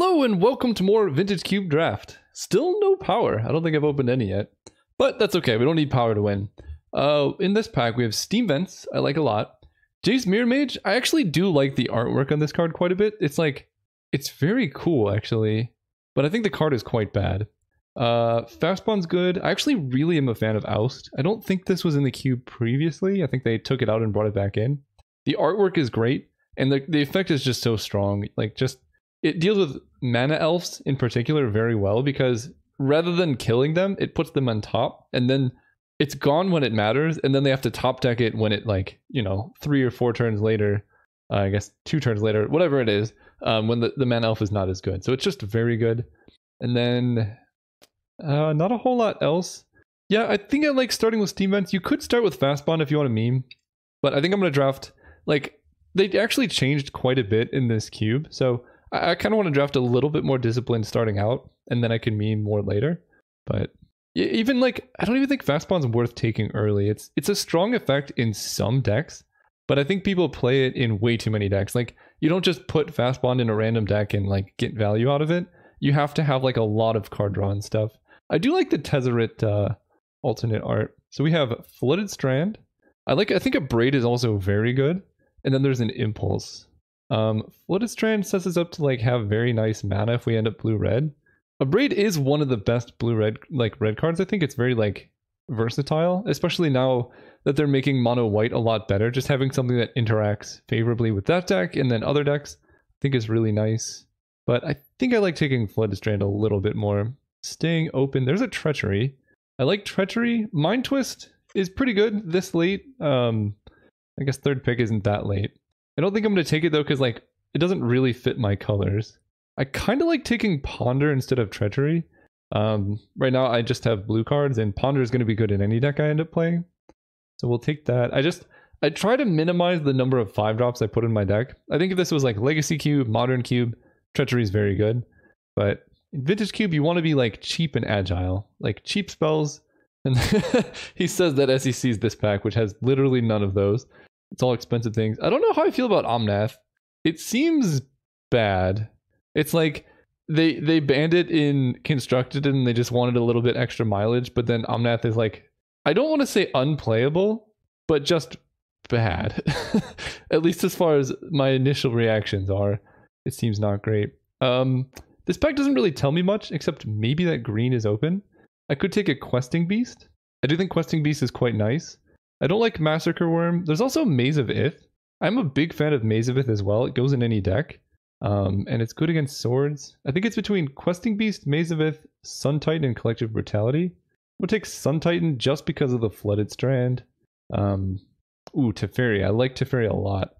Hello and welcome to more Vintage Cube Draft. Still no power. I don't think I've opened any yet. But that's okay, we don't need power to win. In this pack we have Steam Vents, I like a lot. Jace Mirror Mage, I actually do like the artwork on this card quite a bit. It's very cool actually. But I think the card is quite bad. Fastpawn's good. I actually really am a fan of Oust. I don't think this was in the cube previously. I think they took it out and brought it back in. The artwork is great, and the effect is just so strong. It deals with mana elves in particular very well, because rather than killing them, it puts them on top, and then it's gone when it matters, and then they have to top deck it when it, 3 or 4 turns later, I guess 2 turns later, whatever it is, when the mana elf is not as good. So it's just very good. And then not a whole lot else. Yeah, I think I like starting with Steam Vents. You could start with Fastpawn if you want to meme, but I think I'm going to draft, they actually changed quite a bit in this cube, so I kind of want to draft a little bit more disciplined starting out, and then I can meme more later. But even I don't even think Fastpawn's worth taking early. It's a strong effect in some decks, but I think people play it in way too many decks. You don't just put Fastpawn in a random deck and get value out of it. You have to have a lot of card draw and stuff. I do like the Tezzeret alternate art. So we have Flooded Strand. I think a Braid is also very good. And then there's an Impulse. Flooded Strand sets us up to have very nice mana if we end up blue-red. A Braid is one of the best blue-red red cards. I think it's very versatile, especially now that they're making mono-white a lot better. Just having something that interacts favorably with that deck and then other decks I think is really nice. But I think I like taking Flooded Strand a little bit more. Staying open. There's a Treachery. I like Treachery. Mind Twist is pretty good this late. I guess third pick isn't that late. I don't think I'm going to take it though, because it doesn't really fit my colors. I kind of like taking Ponder instead of Treachery. Right now I just have blue cards, and Ponder is going to be good in any deck I end up playing. So we'll take that. I try to minimize the number of 5-drops I put in my deck. I think if this was Legacy Cube, Modern Cube, Treachery is very good. But in Vintage Cube you want to be cheap and agile. Cheap spells. And he says that SEC's this pack, which has literally none of those. It's all expensive things. I don't know how I feel about Omnath. It seems bad. It's they banned it in Constructed and they just wanted a little bit extra mileage, but then Omnath is I don't want to say unplayable, but just bad. At least as far as my initial reactions are. It seems not great. This pack doesn't really tell me much, except maybe that green is open. I could take a Questing Beast. I do think Questing Beast is quite nice. I don't like Massacre Worm. There's also Maze of Ith. I'm a big fan of Maze of Ith as well. It goes in any deck. And it's good against swords. I think it's between Questing Beast, Maze of Ith, Sun Titan, and Collective Brutality. We'll take Sun Titan just because of the Flooded Strand. Ooh, Teferi. I like Teferi a lot.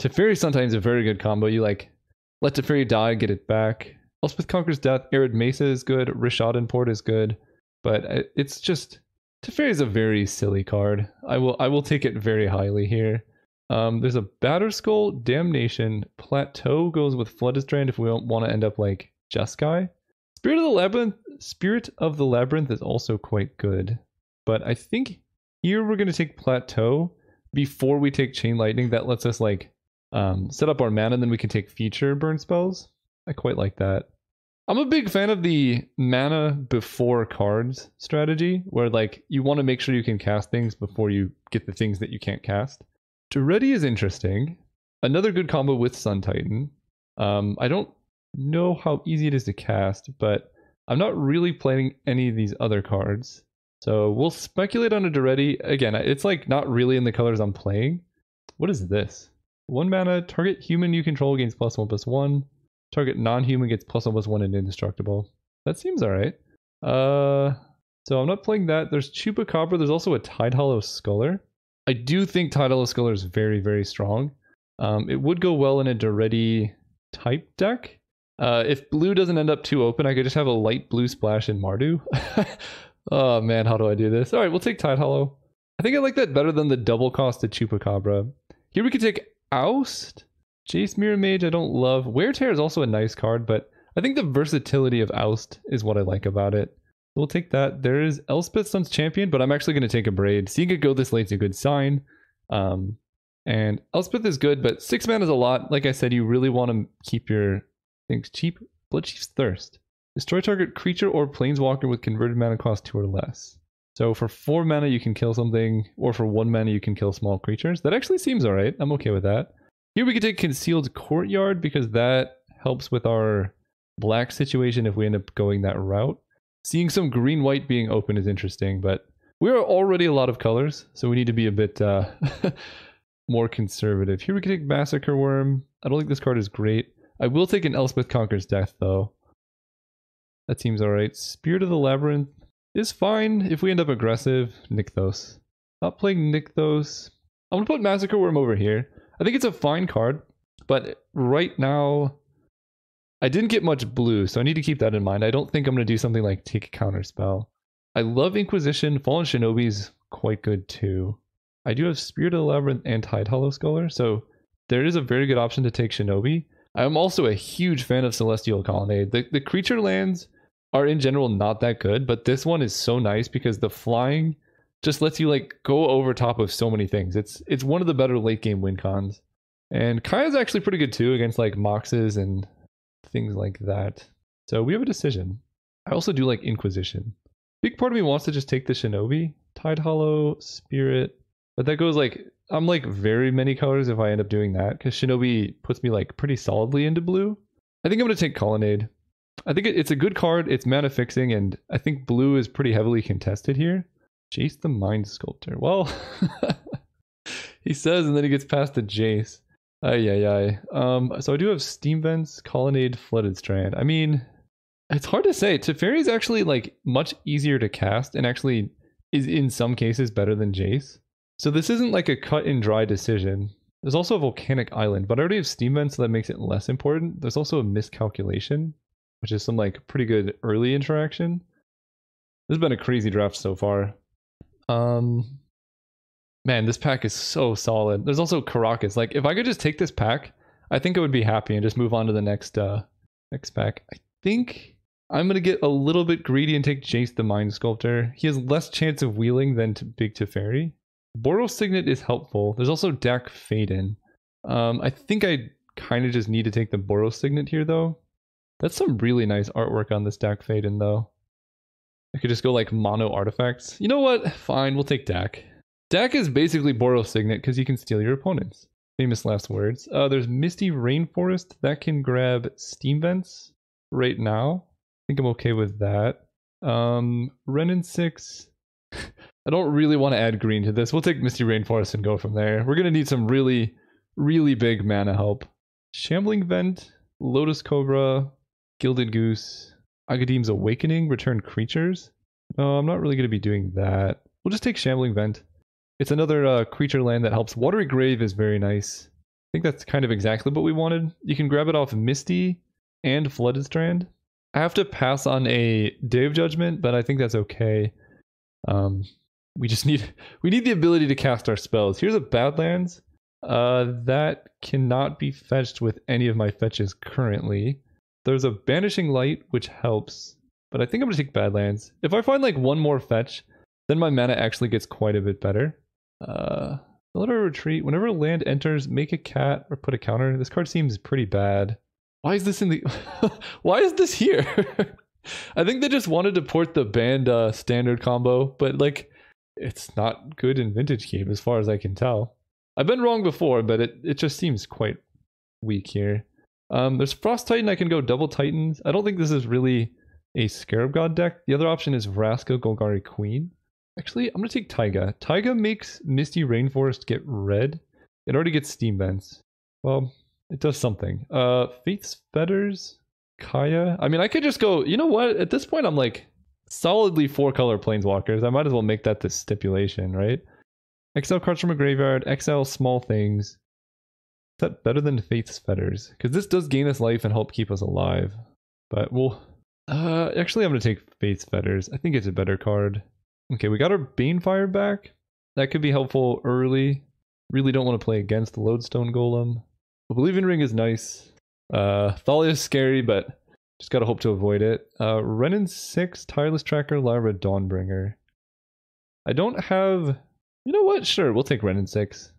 Teferi Sun Titan is a very good combo. You let Teferi die, get it back. Elspeth Conquers Death, Arid Mesa is good, Rishadan Port is good. But it's just... Teferi is a very silly card. I will take it very highly here. There's a Batterskull, Damnation, Plateau goes with Flooded Strand if we don't want to end up like Jeskai. Spirit of the Labyrinth is also quite good. But I think here we're going to take Plateau before we take Chain Lightning. That lets us set up our mana, and then we can take feature burn spells. I quite like that. I'm a big fan of the mana before cards strategy, where you want to make sure you can cast things before you get the things that you can't cast. Duretti is interesting. Another good combo with Sun Titan. I don't know how easy it is to cast, but I'm not really playing any of these other cards. So we'll speculate on a Duretti. Again, it's not really in the colors I'm playing. What is this? 1 mana, target human you control gains +1/+1. Target non-human gets +1/+1 and indestructible. That seems alright. So I'm not playing that. There's Chupacabra. There's also a Tidehollow Sculler. I do think Tidehollow Sculler is very, very strong. It would go well in a Duretti type deck. If blue doesn't end up too open, I could just have a light blue splash in Mardu. Oh man, how do I do this? Alright, we'll take Tidehollow. I think I like that better than the double costed Chupacabra. Here we could take Oust. Jace Mirror Mage I don't love. Wear Tear is also a nice card, but I think the versatility of Oust is what I like about it. We'll take that. There is Elspeth Sun's Champion, but I'm actually going to take a Braid. Seeing it go this late is a good sign. And Elspeth is good, but 6 mana is a lot. Like I said, you really want to keep your things cheap. Bloodchief's Thirst. Destroy target creature or planeswalker with converted mana cost 2 or less. So for 4 mana you can kill something, or for 1 mana you can kill small creatures. That actually seems alright. I'm okay with that. Here we can take Concealed Courtyard because that helps with our black situation if we end up going that route. Seeing some green-white being open is interesting, but we are already a lot of colors, so we need to be a bit more conservative. Here we can take Massacre Worm. I don't think this card is great. I will take an Elspeth Conquers Death, though. That seems alright. Spirit of the Labyrinth is fine if we end up aggressive. Nykthos. Not playing Nykthos. I'm going to put Massacre Worm over here. I think it's a fine card, but right now I didn't get much blue, so I need to keep that in mind. I don't think I'm going to do something like take a counter spell. I love Inquisition. Fallen Shinobi's quite good too. I do have Spirit of the Labyrinth and Tide Hollow Scholar, so there is a very good option to take Shinobi. I'm also a huge fan of Celestial Colonnade. The creature lands are in general not that good, but this one is so nice because the flying just lets you like go over top of so many things. It's one of the better late game win cons. And Kaya's actually pretty good too against like Moxes and things like that. So we have a decision. I also do like Inquisition. Big part of me wants to just take the Shinobi, Tide Hollow, Spirit, but that goes like, I'm like very many colors if I end up doing that, because Shinobi puts me like pretty solidly into blue. I think I'm going to take Colonnade. I think it's a good card, it's mana fixing, and I think blue is pretty heavily contested here. Jace the Mind Sculptor. Well, he says, and then he gets past the Jace. So I do have Steam Vents, Colonnade, Flooded Strand. I mean, it's hard to say. Teferi is actually like much easier to cast and actually is in some cases better than Jace. So this isn't like a cut and dry decision. There's also a Volcanic Island, but I already have Steam Vents, so that makes it less important. There's also a Miscalculation, which is some like pretty good early interaction. This has been a crazy draft so far. Man, this pack is so solid. There's also Caracas. Like, if I could just take this pack, I think I would be happy and just move on to the next pack. I think I'm gonna get a little bit greedy and take Jace the Mind Sculptor. He has less chance of wheeling than Big Teferi. Boros Signet is helpful. There's also Dak Faden. I think I kind of just need to take the Boros Signet here, though. That's some really nice artwork on this Dak Faden, though. I could just go like mono artifacts. You know what? Fine, we'll take Dak. Dak is basically Boros Signet because you can steal your opponents. Famous last words. There's Misty Rainforest. That can grab Steam Vents right now. I think I'm okay with that. Renin 6. I don't really want to add green to this. We'll take Misty Rainforest and go from there. We're going to need some really, really big mana help. Shambling Vent, Lotus Cobra, Gilded Goose, Agadeem's Awakening, return creatures. No, I'm not really going to be doing that. We'll just take Shambling Vent. It's another creature land that helps. Watery Grave is very nice. I think that's kind of exactly what we wanted. You can grab it off Misty and Flooded Strand. I have to pass on a Day of Judgment, but I think that's okay. We need the ability to cast our spells. Here's a Badlands. That cannot be fetched with any of my fetches currently. There's a Banishing Light, which helps, but I think I'm going to take Badlands. If I find like one more fetch, then my mana actually gets quite a bit better. Military Retreat. Whenever a land enters, make a cat or put a counter. This card seems pretty bad. Why is this in the... Why is this here? I think they just wanted to port the banned standard combo, but like, it's not good in Vintage Cube as far as I can tell. I've been wrong before, but it just seems quite weak here. There's Frost Titan. I can go double Titans. I don't think this is really a Scarab God deck. The other option is Vraska Golgari Queen. Actually, I'm going to take Taiga. Taiga makes Misty Rainforest get red. It already gets Steam Vents. Well, it does something. Faith's Fetters, Kaya. I mean, I could just go, you know what? At this point, I'm like solidly 4-color Planeswalkers. I might as well make that the stipulation, right? Exile cards from a graveyard, exile small things. Is that better than Faith's Fetters? Because this does gain us life and help keep us alive. But we'll... actually, I'm going to take Faith's Fetters. I think it's a better card. Okay, we got our Banefire back. That could be helpful early. Really don't want to play against the Lodestone Golem. But Believing Ring is nice. Thalia is scary, but just gotta hope to avoid it. Renin 6, Tireless Tracker, Lyra Dawnbringer. I don't have... You know what? Sure, we'll take Renin 6.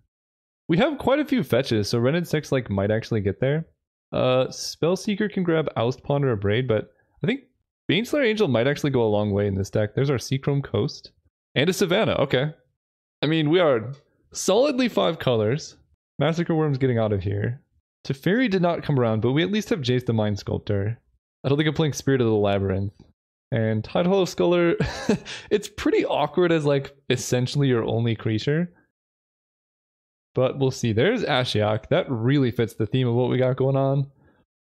We have quite a few fetches, so Renin 6 like might actually get there. Spellseeker can grab Oust, Ponder, or Braid, but I think Baneslayer Angel might actually go a long way in this deck. There's our Seachrome Coast. And a Savannah, okay. I mean, we are solidly 5 colors. Massacre Worm's getting out of here. Teferi did not come around, but we at least have Jace the Mind Sculptor. I don't think I'm playing Spirit of the Labyrinth. And Tide Hollow Sculler, it's pretty awkward as like essentially your only creature. But we'll see. There's Ashiok. That really fits the theme of what we got going on.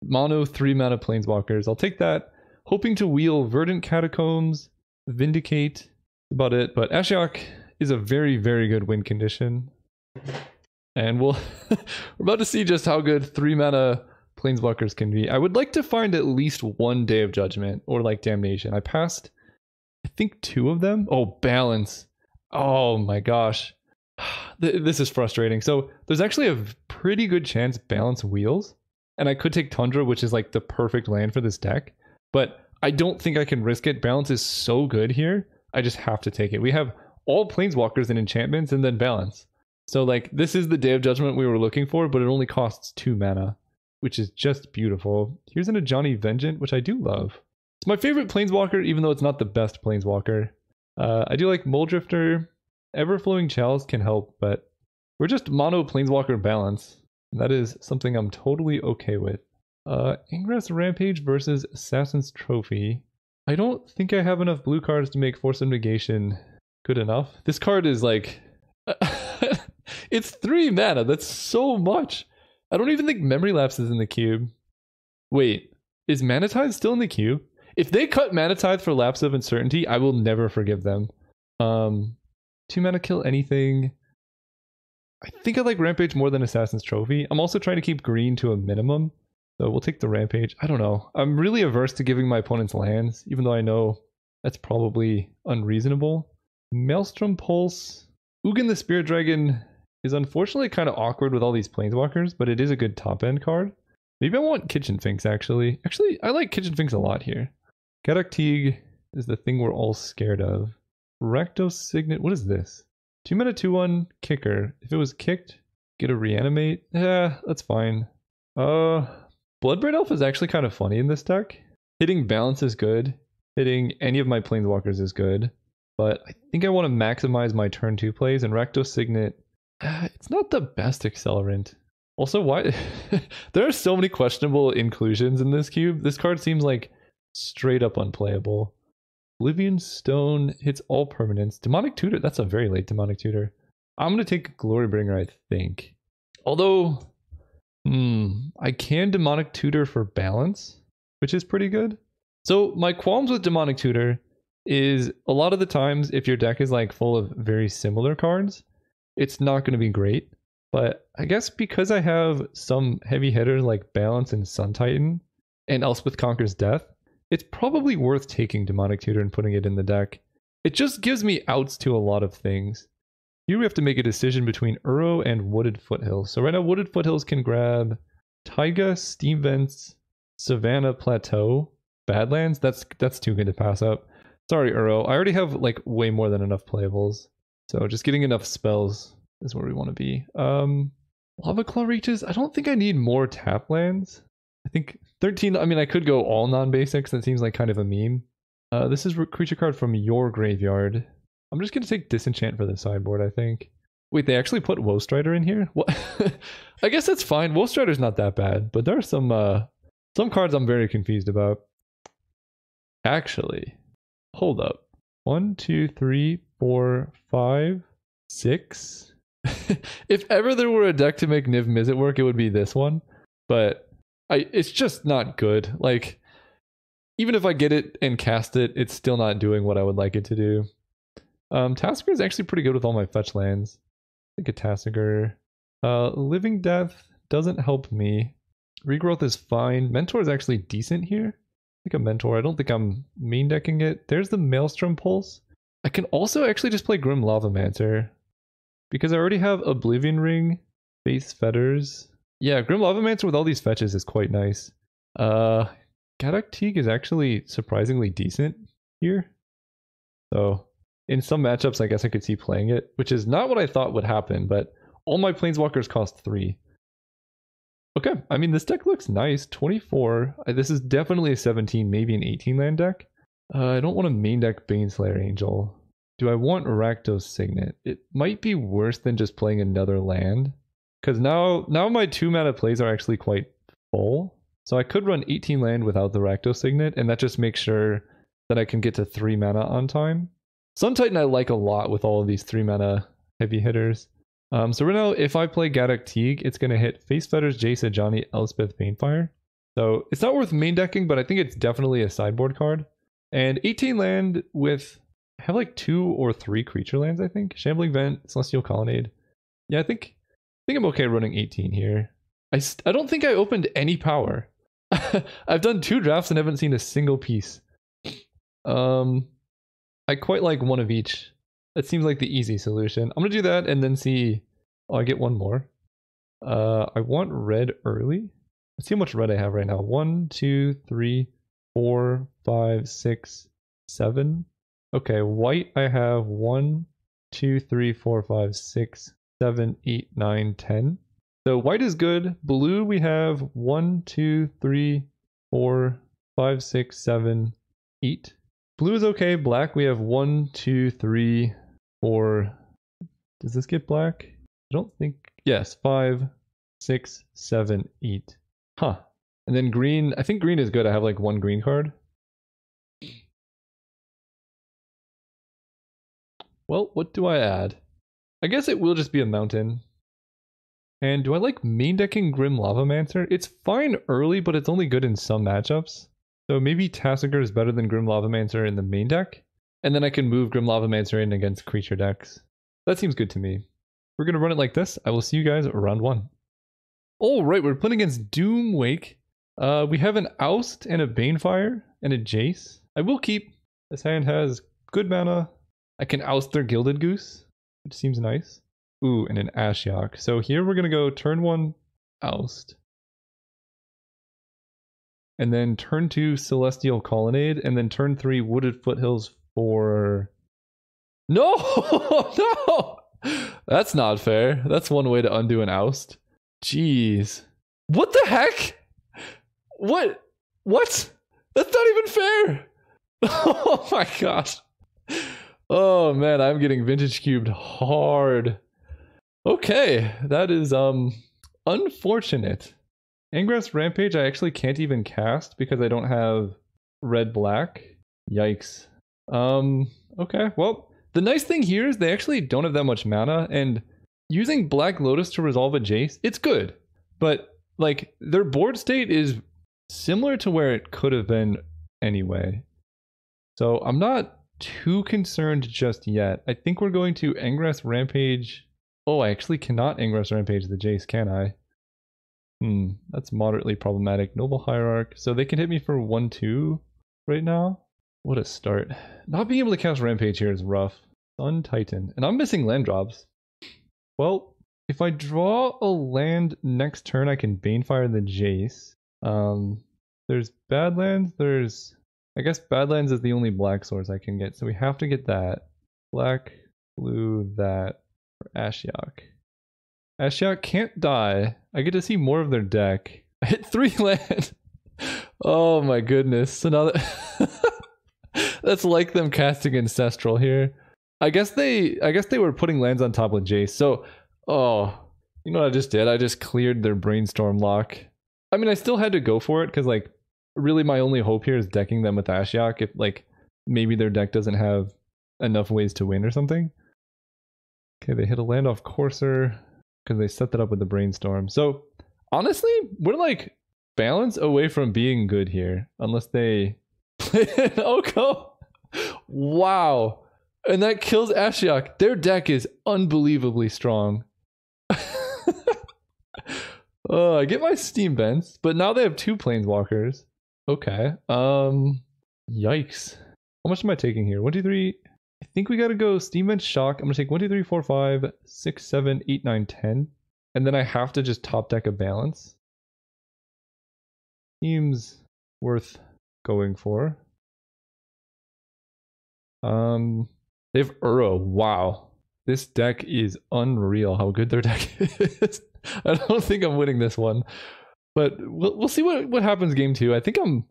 Mono 3 mana Planeswalkers. I'll take that. Hoping to wheel Verdant Catacombs, Vindicate, about it. But Ashiok is a very, very good win condition. And we're about to see just how good 3 mana Planeswalkers can be. I would like to find at least one Day of Judgment or like Damnation. I passed, I think, 2 of them. Oh, Balance. Oh my gosh. This is frustrating. So there's actually a pretty good chance Balance wheels. And I could take Tundra, which is like the perfect land for this deck. But I don't think I can risk it. Balance is so good here. I just have to take it. We have all Planeswalkers and enchantments and then Balance. So like this is the Day of Judgment we were looking for, but it only costs 2 mana, which is just beautiful. Here's an Ajani Vengeant, which I do love. It's my favorite Planeswalker, even though it's not the best Planeswalker. I do like Muldrifter. Everflowing Chalice can help, but we're just mono Planeswalker Balance. And that is something I'm totally okay with. Ingress Rampage versus Assassin's Trophy. I don't think I have enough blue cards to make Force of Negation good enough. This card is like... it's 3 mana. That's so much. I don't even think Memory Lapse is in the cube. Wait, is Mana Tithe still in the cube? If they cut Mana Tithe for Lapse of Uncertainty, I will never forgive them. 2 mana kill anything. I think I like Rampage more than Assassin's Trophy. I'm also trying to keep green to a minimum. So we'll take the Rampage. I don't know. I'm really averse to giving my opponents lands, even though I know that's probably unreasonable. Maelstrom Pulse. Ugin the Spirit Dragon is unfortunately kind of awkward with all these Planeswalkers, but it is a good top-end card. Maybe I want Kitchen Finks, actually. Actually, I like Kitchen Finks a lot here. Kadak Teague is the thing we're all scared of. Rakdos Signet. What is this? 2 mana 2/1 kicker. If it was kicked, get a reanimate. Yeah, that's fine. Bloodbraid Elf is actually kind of funny in this deck. Hitting Balance is good. Hitting any of my Planeswalkers is good. But I think I want to maximize my turn 2 plays, and Rakdos Signet, it's not the best accelerant. Also, why? There are so many questionable inclusions in this cube. This card seems like straight up unplayable. Oblivion Stone hits all permanents. Demonic Tutor, that's a very late Demonic Tutor. I'm going to take Glorybringer, I think. Although, I can Demonic Tutor for Balance, which is pretty good. So my qualms with Demonic Tutor is a lot of the times if your deck is like full of very similar cards, it's not going to be great. But I guess because I have some heavy hitters like Balance and Sun Titan and Elspeth Conquers Death, it's probably worth taking Demonic Tutor and putting it in the deck. It just gives me outs to a lot of things. Here we have to make a decision between Uro and Wooded Foothills. So right now Wooded Foothills can grab Taiga, Steam Vents, Savannah Plateau, Badlands. That's too good to pass up. Sorry, Uro. I already have like way more than enough playables. So just getting enough spells is where we want to be. Lava Claw Reaches. I don't think I need more tap lands. I think 13, I mean, I could go all non-basics. That seems like kind of a meme. This is a creature card from your graveyard. I'm just going to take Disenchant for the sideboard, I think. Wait, they actually put Woe Strider in here? What? I guess that's fine. Woe Strider's not that bad, but there are some cards I'm very confused about. Actually, hold up. 1, 2, 3, 4, 5, 6. If ever there were a deck to make Niv Mizzet work, it would be this one. But it's just not good. Like, even if I get it and cast it, it's still not doing what I would like it to do. Tasker is actually pretty good with all my fetch lands. I think a Tassiger. Living Death doesn't help me. Regrowth is fine. Mentor is actually decent here. I think a Mentor. I don't think I'm main decking it. There's the Maelstrom Pulse. I can also actually just play Grim Lavamancer, because I already have Oblivion Ring, Face Fetters. Yeah, Grim Lavamancer with all these fetches is quite nice. Kadak Teague is actually surprisingly decent here. So in some matchups, I guess I could see playing it, which is not what I thought would happen, but all my Planeswalkers cost 3. Okay, I mean, this deck looks nice. 24. This is definitely a 17, maybe an 18 land deck. I don't want to main deck Baneslayer Angel. Do I want Rakdos Signet? It might be worse than just playing another land. Because now my 2 mana plays are actually quite full. So I could run 18 land without the Rakdos Signet, and that just makes sure that I can get to 3 mana on time. Sun Titan I like a lot with all of these 3 mana heavy hitters. So right now, if I play Gaddock Teague, it's going to hit Face Fetters, Jace, Ajani, Elspeth, Banefire. So it's not worth main decking, but I think it's definitely a sideboard card. And 18 land with, I have like 2 or 3 creature lands, I think. Shambling Vent, Celestial Colonnade. Yeah, I think I'm okay running 18 here. I don't think I opened any power. I've done 2 drafts and haven't seen a single piece. I quite like one of each. That seems like the easy solution. I'm gonna do that and then see. Oh, I get one more. I want red early. Let's see how much red I have right now. 1, 2, 3, 4, 5, 6, 7. Okay, white I have 1, 2, 3, 4, 5, 6, 7, 8, 9, 10. So white is good. Blue we have 1, 2, 3, 4, 5, 6, 7, 8. Blue is okay. Black we have 1, 2, 3, 4. Does this get black? I don't think. Yes, 5, 6, 7, 8. Huh. And then green. I think green is good. I have like 1 green card. Well, what do I add? I guess it will just be a mountain. And do I like main decking Grim Lavamancer? It's fine early, but it's only good in some matchups. So maybe Tassiger is better than Grim Lavamancer in the main deck. And then I can move Grim Lavamancer in against creature decks. That seems good to me. We're going to run it like this. I will see you guys round 1. Alright, we're playing against Doomwake. We have an Oust and a Banefire and a Jace. I will keep. This hand has good mana. I can oust their Gilded Goose, which seems nice. Ooh, and an Ashiok. So here we're going to go turn 1 Oust. And then turn 2 Celestial Colonnade. And then turn 3 Wooded Foothills for... No! No! That's not fair. That's one way to undo an Oust. Jeez. What the heck? What? That's not even fair! Oh my gosh. Oh man, I'm getting vintage cubed hard. Okay, that is unfortunate. Ingress Rampage I actually can't even cast because I don't have red black. Yikes. Okay, well, the nice thing here is they actually don't have that much mana, and using Black Lotus to resolve a Jace, it's good. But like their board state is similar to where it could have been anyway. So I'm not too concerned just yet. I think we're going to Ingress Rampage. Oh, I actually cannot Ingress Rampage the Jace, can I? That's moderately problematic. Noble Hierarch. So they can hit me for 1-2 right now. What a start. Not being able to cast Rampage here is rough. Sun Titan. And I'm missing land drops. Well, if I draw a land next turn, I can Banefire the Jace. There's Badlands. There's... I guess Badlands is the only black source I can get. So we have to get that. Black, blue, that. For Ashiok. Ashiok can't die. I get to see more of their deck. I hit 3 land. Oh my goodness. So now that that's like them casting Ancestral here. I guess they were putting lands on top with Jace. So, oh, you know what I just did? I just cleared their Brainstorm lock. I mean, I still had to go for it because like really my only hope here is decking them with Ashiok if like maybe their deck doesn't have enough ways to win or something. Okay, they hit a land off Courser because they set that up with the Brainstorm. So honestly, we're like balance away from being good here unless they play an Oko. Wow. And that kills Ashiok. Their deck is unbelievably strong. Oh, I get my Steam Vents, but now they have 2 Planeswalkers. Okay. Yikes. How much am I taking here? 1, 2, 3. I think we gotta go Steam Vent Shock. I'm gonna take 1, 2, 3, 4, 5, 6, 7, 8, 9, 10. And then I have to just top deck a balance. Seems worth going for. They have Uro. Wow. This deck is unreal how good their deck is. I don't think I'm winning this one. But we'll see what happens game 2. I think I'm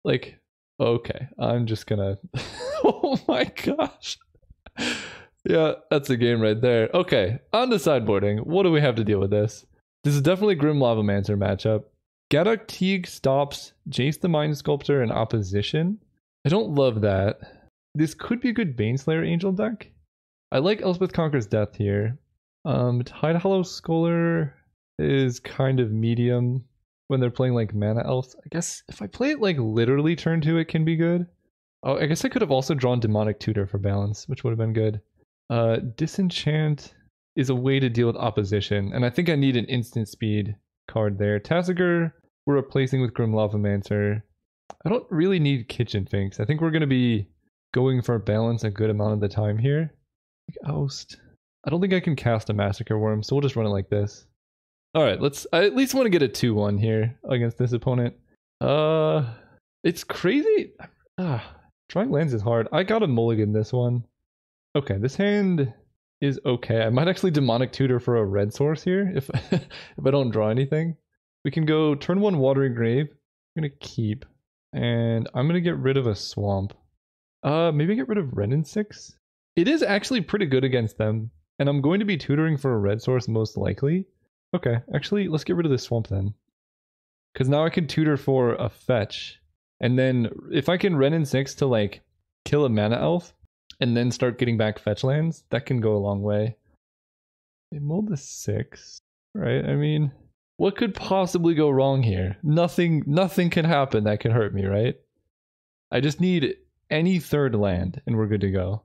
like, okay, I'm just gonna. Oh my gosh. Yeah, that's a game right there. Okay, on to sideboarding. What do we have to deal with this? This is definitely Grim Lavamancer matchup. Gaddock Teague stops Jace the Mind Sculptor in opposition. I don't love that. This could be a good Baneslayer Angel deck. I like Elspeth Conquers Death here. Tide Hollow Scholar is kind of medium when they're playing like Mana Elves. I guess if I play it like literally turn 2, it can be good. Oh, I guess I could have also drawn Demonic Tutor for balance, which would have been good. Disenchant is a way to deal with opposition, and I think I need an instant speed card there. Tasigur we're replacing with Grim Lavamancer. I don't really need Kitchen Finks. I think we're going to be going for balance a good amount of the time here. Oust. I don't think I can cast a Massacre Worm, so we'll just run it like this. Alright, I at least want to get a 2-1 here against this opponent. It's crazy. Drawing lands is hard. I got a mulligan this one. Okay, this hand is okay. I might actually Demonic Tutor for a red source here if if I don't draw anything. We can go turn 1 Watery Grave. I'm gonna keep. And I'm gonna get rid of a swamp. Maybe get rid of Renin 6. It is actually pretty good against them. And I'm going to be tutoring for a red source most likely. Okay, actually, let's get rid of the swamp then. Because now I can tutor for a fetch. And then if I can Renin 6 to like kill a mana elf and then start getting back fetch lands, that can go a long way. They mold the 6, right? I mean, what could possibly go wrong here? Nothing can happen that can hurt me, right? I just need any third land and we're good to go.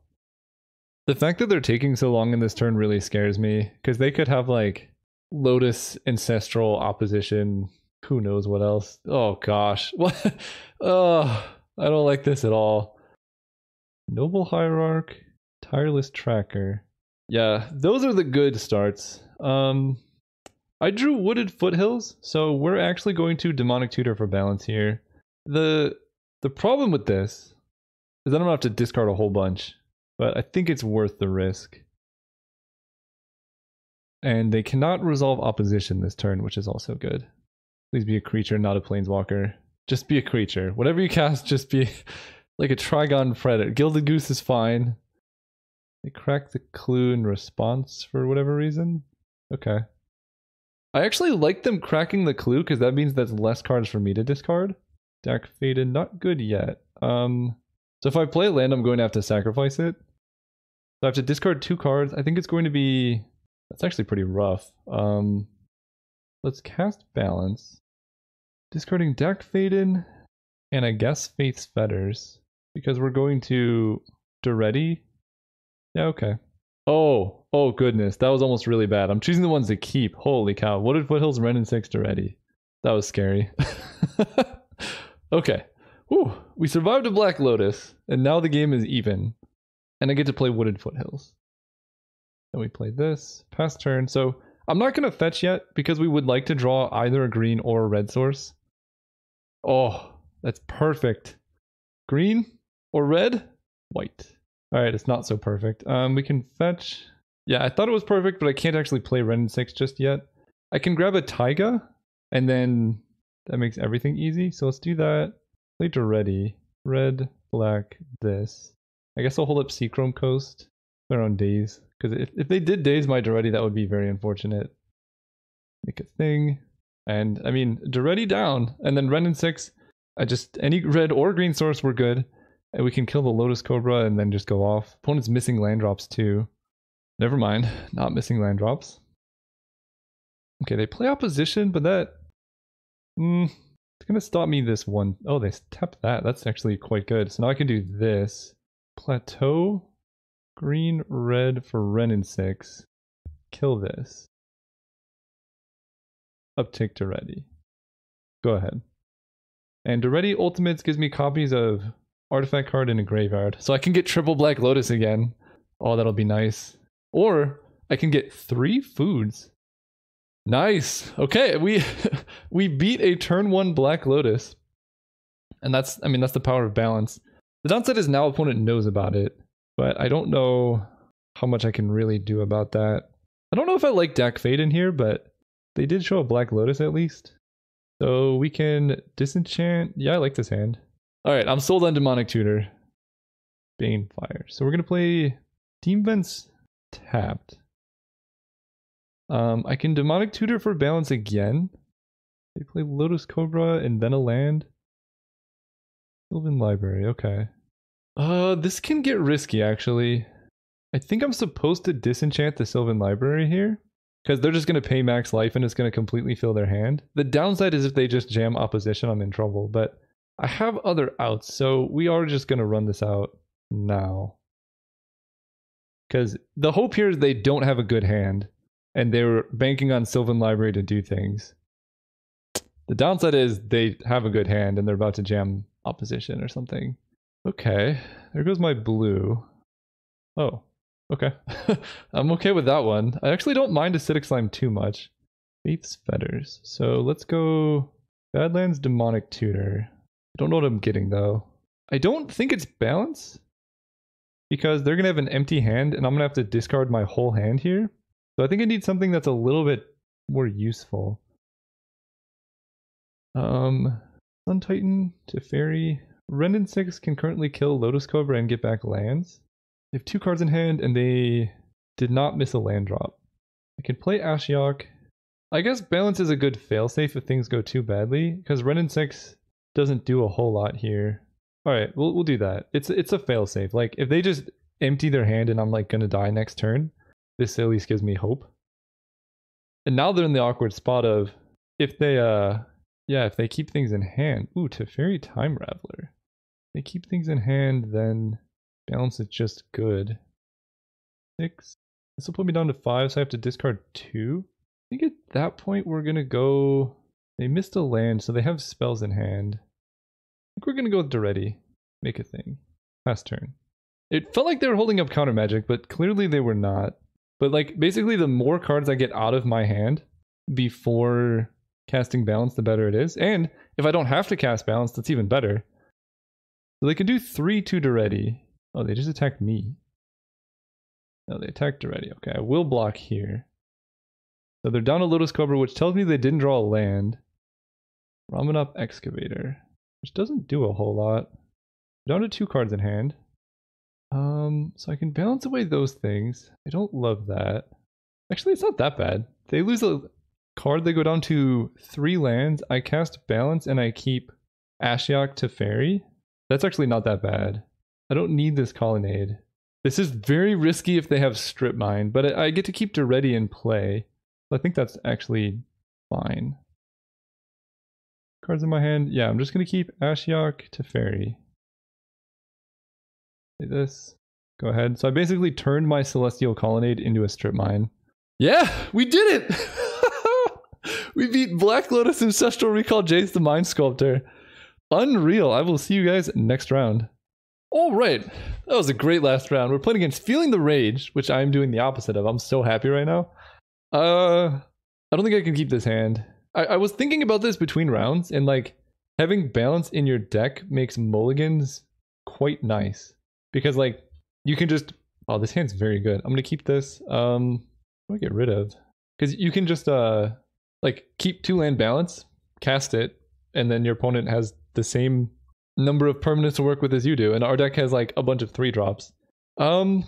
The fact that they're taking so long in this turn really scares me, because they could have like Lotus Ancestral opposition, who knows what else. Oh gosh. What? Oh, I don't like this at all. Noble Hierarch, Tireless Tracker. Yeah, those are the good starts. I drew Wooded Foothills, so we're actually going to Demonic Tutor for balance here. The problem with this is I don't have to discard a whole bunch, but I think it's worth the risk. And they cannot resolve opposition this turn, which is also good. Please be a creature, not a planeswalker. Just be a creature. Whatever you cast, just be like a Trigon Predator. Gilded Goose is fine. They crack the clue in response for whatever reason. Okay. I actually like them cracking the clue because that means that's less cards for me to discard. Dak Faded, not good yet. So if I play land, I'm going to have to sacrifice it. So I have to discard 2 cards. I think it's going to be... That's actually pretty rough. Let's cast Balance. Discarding Dak Faded, and I guess Faith's Fetters. Because we're going to... Duretti? Yeah, okay. Oh goodness, that was almost really bad. I'm choosing the ones to keep. Holy cow. Wooded Foothills, Renin 6 Duretti. That was scary. Okay. Whew. We survived a Black Lotus, and now the game is even. And I get to play Wooded Foothills. Then we play this. Pass turn. So I'm not going to fetch yet, because we would like to draw either a green or a red source. Oh, that's perfect. Green or red? White. Alright, it's not so perfect. We can fetch... Yeah, I thought it was perfect, but I can't actually play Renin 6 just yet. I can grab a Taiga, and then that makes everything easy. So let's do that. Play Duretti. Red, black, this. I guess I'll hold up Seachrome Coast. They're on Daze. Because if they did Daze my Duretti, that would be very unfortunate. Make a thing. And, I mean, Duretti down. And then Renin 6, any red or green source were good. And we can kill the Lotus Cobra and then just go off. Opponent's missing land drops too. Never mind, not missing land drops. Okay, they play opposition, but that... it's gonna stop me this one. Oh, they tap that. That's actually quite good. So now I can do this. Plateau. Green, red for Renin 6. Kill this. Uptick Duretti. Go ahead. And Duretti Ultimates gives me copies of Artifact card in a graveyard. So I can get triple Black Lotus again. Oh, that'll be nice. Or I can get 3 foods. Nice. Okay, we beat a turn 1 Black Lotus. And that's the power of balance. The downside is now opponent knows about it. But I don't know how much I can really do about that. I don't know if I like Dak Fade in here, but they did show a Black Lotus at least. So we can disenchant. Yeah, I like this hand. All right, I'm sold on Demonic Tutor. Banefire. So we're going to play Steam Vents tapped. I can Demonic Tutor for balance again. They play Lotus Cobra and then a land. Sylvan Library, okay. This can get risky actually. I think I'm supposed to disenchant the Sylvan Library here, because they're just going to pay max life and it's going to completely fill their hand. The downside is if they just jam opposition, I'm in trouble, but I have other outs, so we are just going to run this out now. Because the hope here is they don't have a good hand, and they're banking on Sylvan Library to do things. The downside is they have a good hand and they're about to jam opposition or something. Okay, there goes my blue. Oh, okay. I'm okay with that one. I actually don't mind Acidic Slime too much. Faith's Fetters. So let's go Badlands Demonic Tutor. I don't know what I'm getting though. I don't think it's balance, because they're going to have an empty hand and I'm going to have to discard my whole hand here. So I think I need something that's a little bit more useful. Sun Titan to Fairy. Rendon 6 can currently kill Lotus Cobra and get back lands. They have 2 cards in hand and they did not miss a land drop. I can play Ashiok. I guess balance is a good failsafe if things go too badly, because Rendon 6 doesn't do a whole lot here. Alright, we'll do that. It's a failsafe. Like, if they just empty their hand and I'm like gonna die next turn, this at least gives me hope. And now they're in the awkward spot of, if they if they keep things in hand. Ooh, Teferi Time Raveler. If they keep things in hand, then balance is just good. 6. This will put me down to 5, so I have to discard 2. I think at that point we're gonna go... They missed a land, so they have spells in hand. I think we're gonna go with Duretti. Make a thing. Last turn. It felt like they were holding up counter magic, but clearly they were not. But like, basically the more cards I get out of my hand before casting balance, the better it is. And if I don't have to cast balance, that's even better. So they can do 3 to Duretti. Oh, they just attacked me. No, they attacked Duretti. Okay, I will block here. So they're down to Lotus Cobra, which tells me they didn't draw a land. Ramanop Excavator, which doesn't do a whole lot. Down to 2 cards in hand. So I can balance away those things. I don't love that. Actually, it's not that bad. They lose a card, they go down to 3 lands. I cast balance and I keep Ashiok to Fairy. That's actually not that bad. I don't need this Colonnade. This is very risky if they have Strip Mine, but I get to keep Duretti in play. I think that's actually fine. Cards in my hand. Yeah, I'm just going to keep Ashiok to Fairy. Say this. Go ahead. So I basically turned my Celestial Colonnade into a Strip Mine. Yeah, we did it! We beat Black Lotus Ancestral Recall Jace the Mind Sculptor. Unreal. I will see you guys next round. Alright, that was a great last round. We're playing against Feeling the Rage, which I'm doing the opposite of. I'm so happy right now. I don't think I can keep this hand. I was thinking about this between rounds, and like, having balance in your deck makes mulligans quite nice. Because like, you can just... Oh, this hand's very good. I'm gonna keep this. What do I get rid of? Because you can just, like, keep 2 land balance, cast it, and then your opponent has the same number of permanents to work with as you do, and our deck has like a bunch of 3-drops. I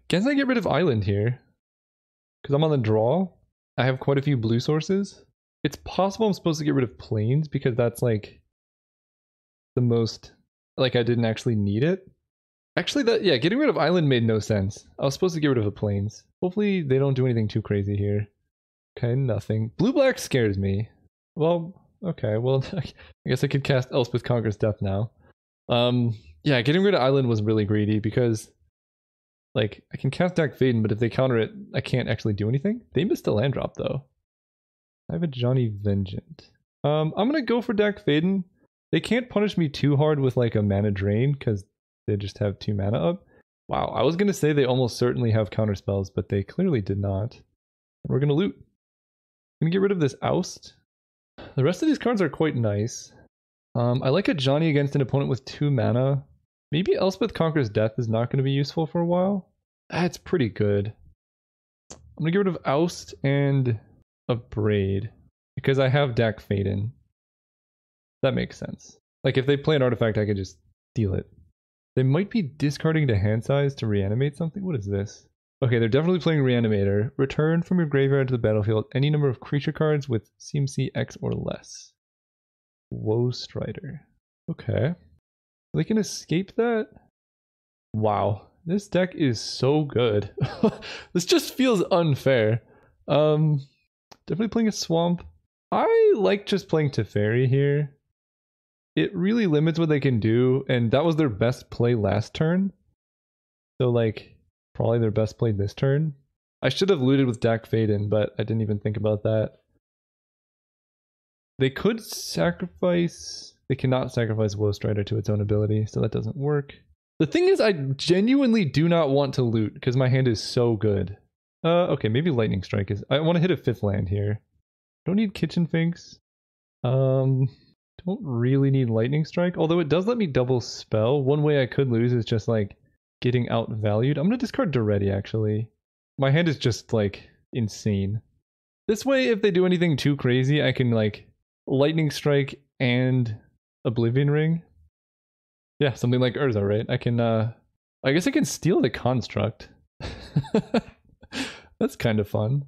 guess I get rid of Island here. Because I'm on the draw. I have quite a few blue sources. It's possible I'm supposed to get rid of Plains, because that's like the most... Like, I didn't actually need it. Actually, yeah, getting rid of Island made no sense. I was supposed to get rid of the Plains. Hopefully they don't do anything too crazy here. Okay, nothing. Blue-black scares me. Well, okay, well, I guess I could cast Elspeth Conquers Death now. Yeah, getting rid of Island was really greedy, because like, I can cast Dak Faden, but if they counter it, I can't actually do anything. They missed a land drop, though. I have a Johnny Vengeant. I'm gonna go for Dak Faden. They can't punish me too hard with like a mana drain, because they just have 2 mana up. Wow, I was gonna say they almost certainly have counter spells, but they clearly did not. We're gonna loot. I'm gonna get rid of this Oust. The rest of these cards are quite nice. I like a Johnny against an opponent with 2 mana. Maybe Elspeth Conquers Death is not going to be useful for a while. That's pretty good. I'm going to get rid of Oust and a Braid, because I have Dak Faden. That makes sense. Like if they play an artifact, I could just steal it. They might be discarding to hand size to reanimate something. What is this? Okay, they're definitely playing Reanimator. Return from your graveyard to the battlefield any number of creature cards with CMC X or less. Woe Strider. Okay. They can escape that? Wow. This deck is so good. This just feels unfair. Definitely playing a Swamp. I like just playing Teferi here. It really limits what they can do, and that was their best play last turn. So like, probably their best play this turn. I should have looted with Dak Faden, but I didn't even think about that. They could sacrifice... They cannot sacrifice Woe Strider to its own ability, so that doesn't work. The thing is, I genuinely do not want to loot, because my hand is so good. Okay, maybe Lightning Strike is... I want to hit a 5th land here. Don't need Kitchen Finks. Don't really need Lightning Strike, although it does let me double spell. One way I could lose is just like getting outvalued. I'm gonna discard Duretti actually. My hand is just like insane. This way, if they do anything too crazy, I can like Lightning Strike and Oblivion Ring. Yeah, something like Urza, right? I can I guess I can steal the Construct. That's kind of fun.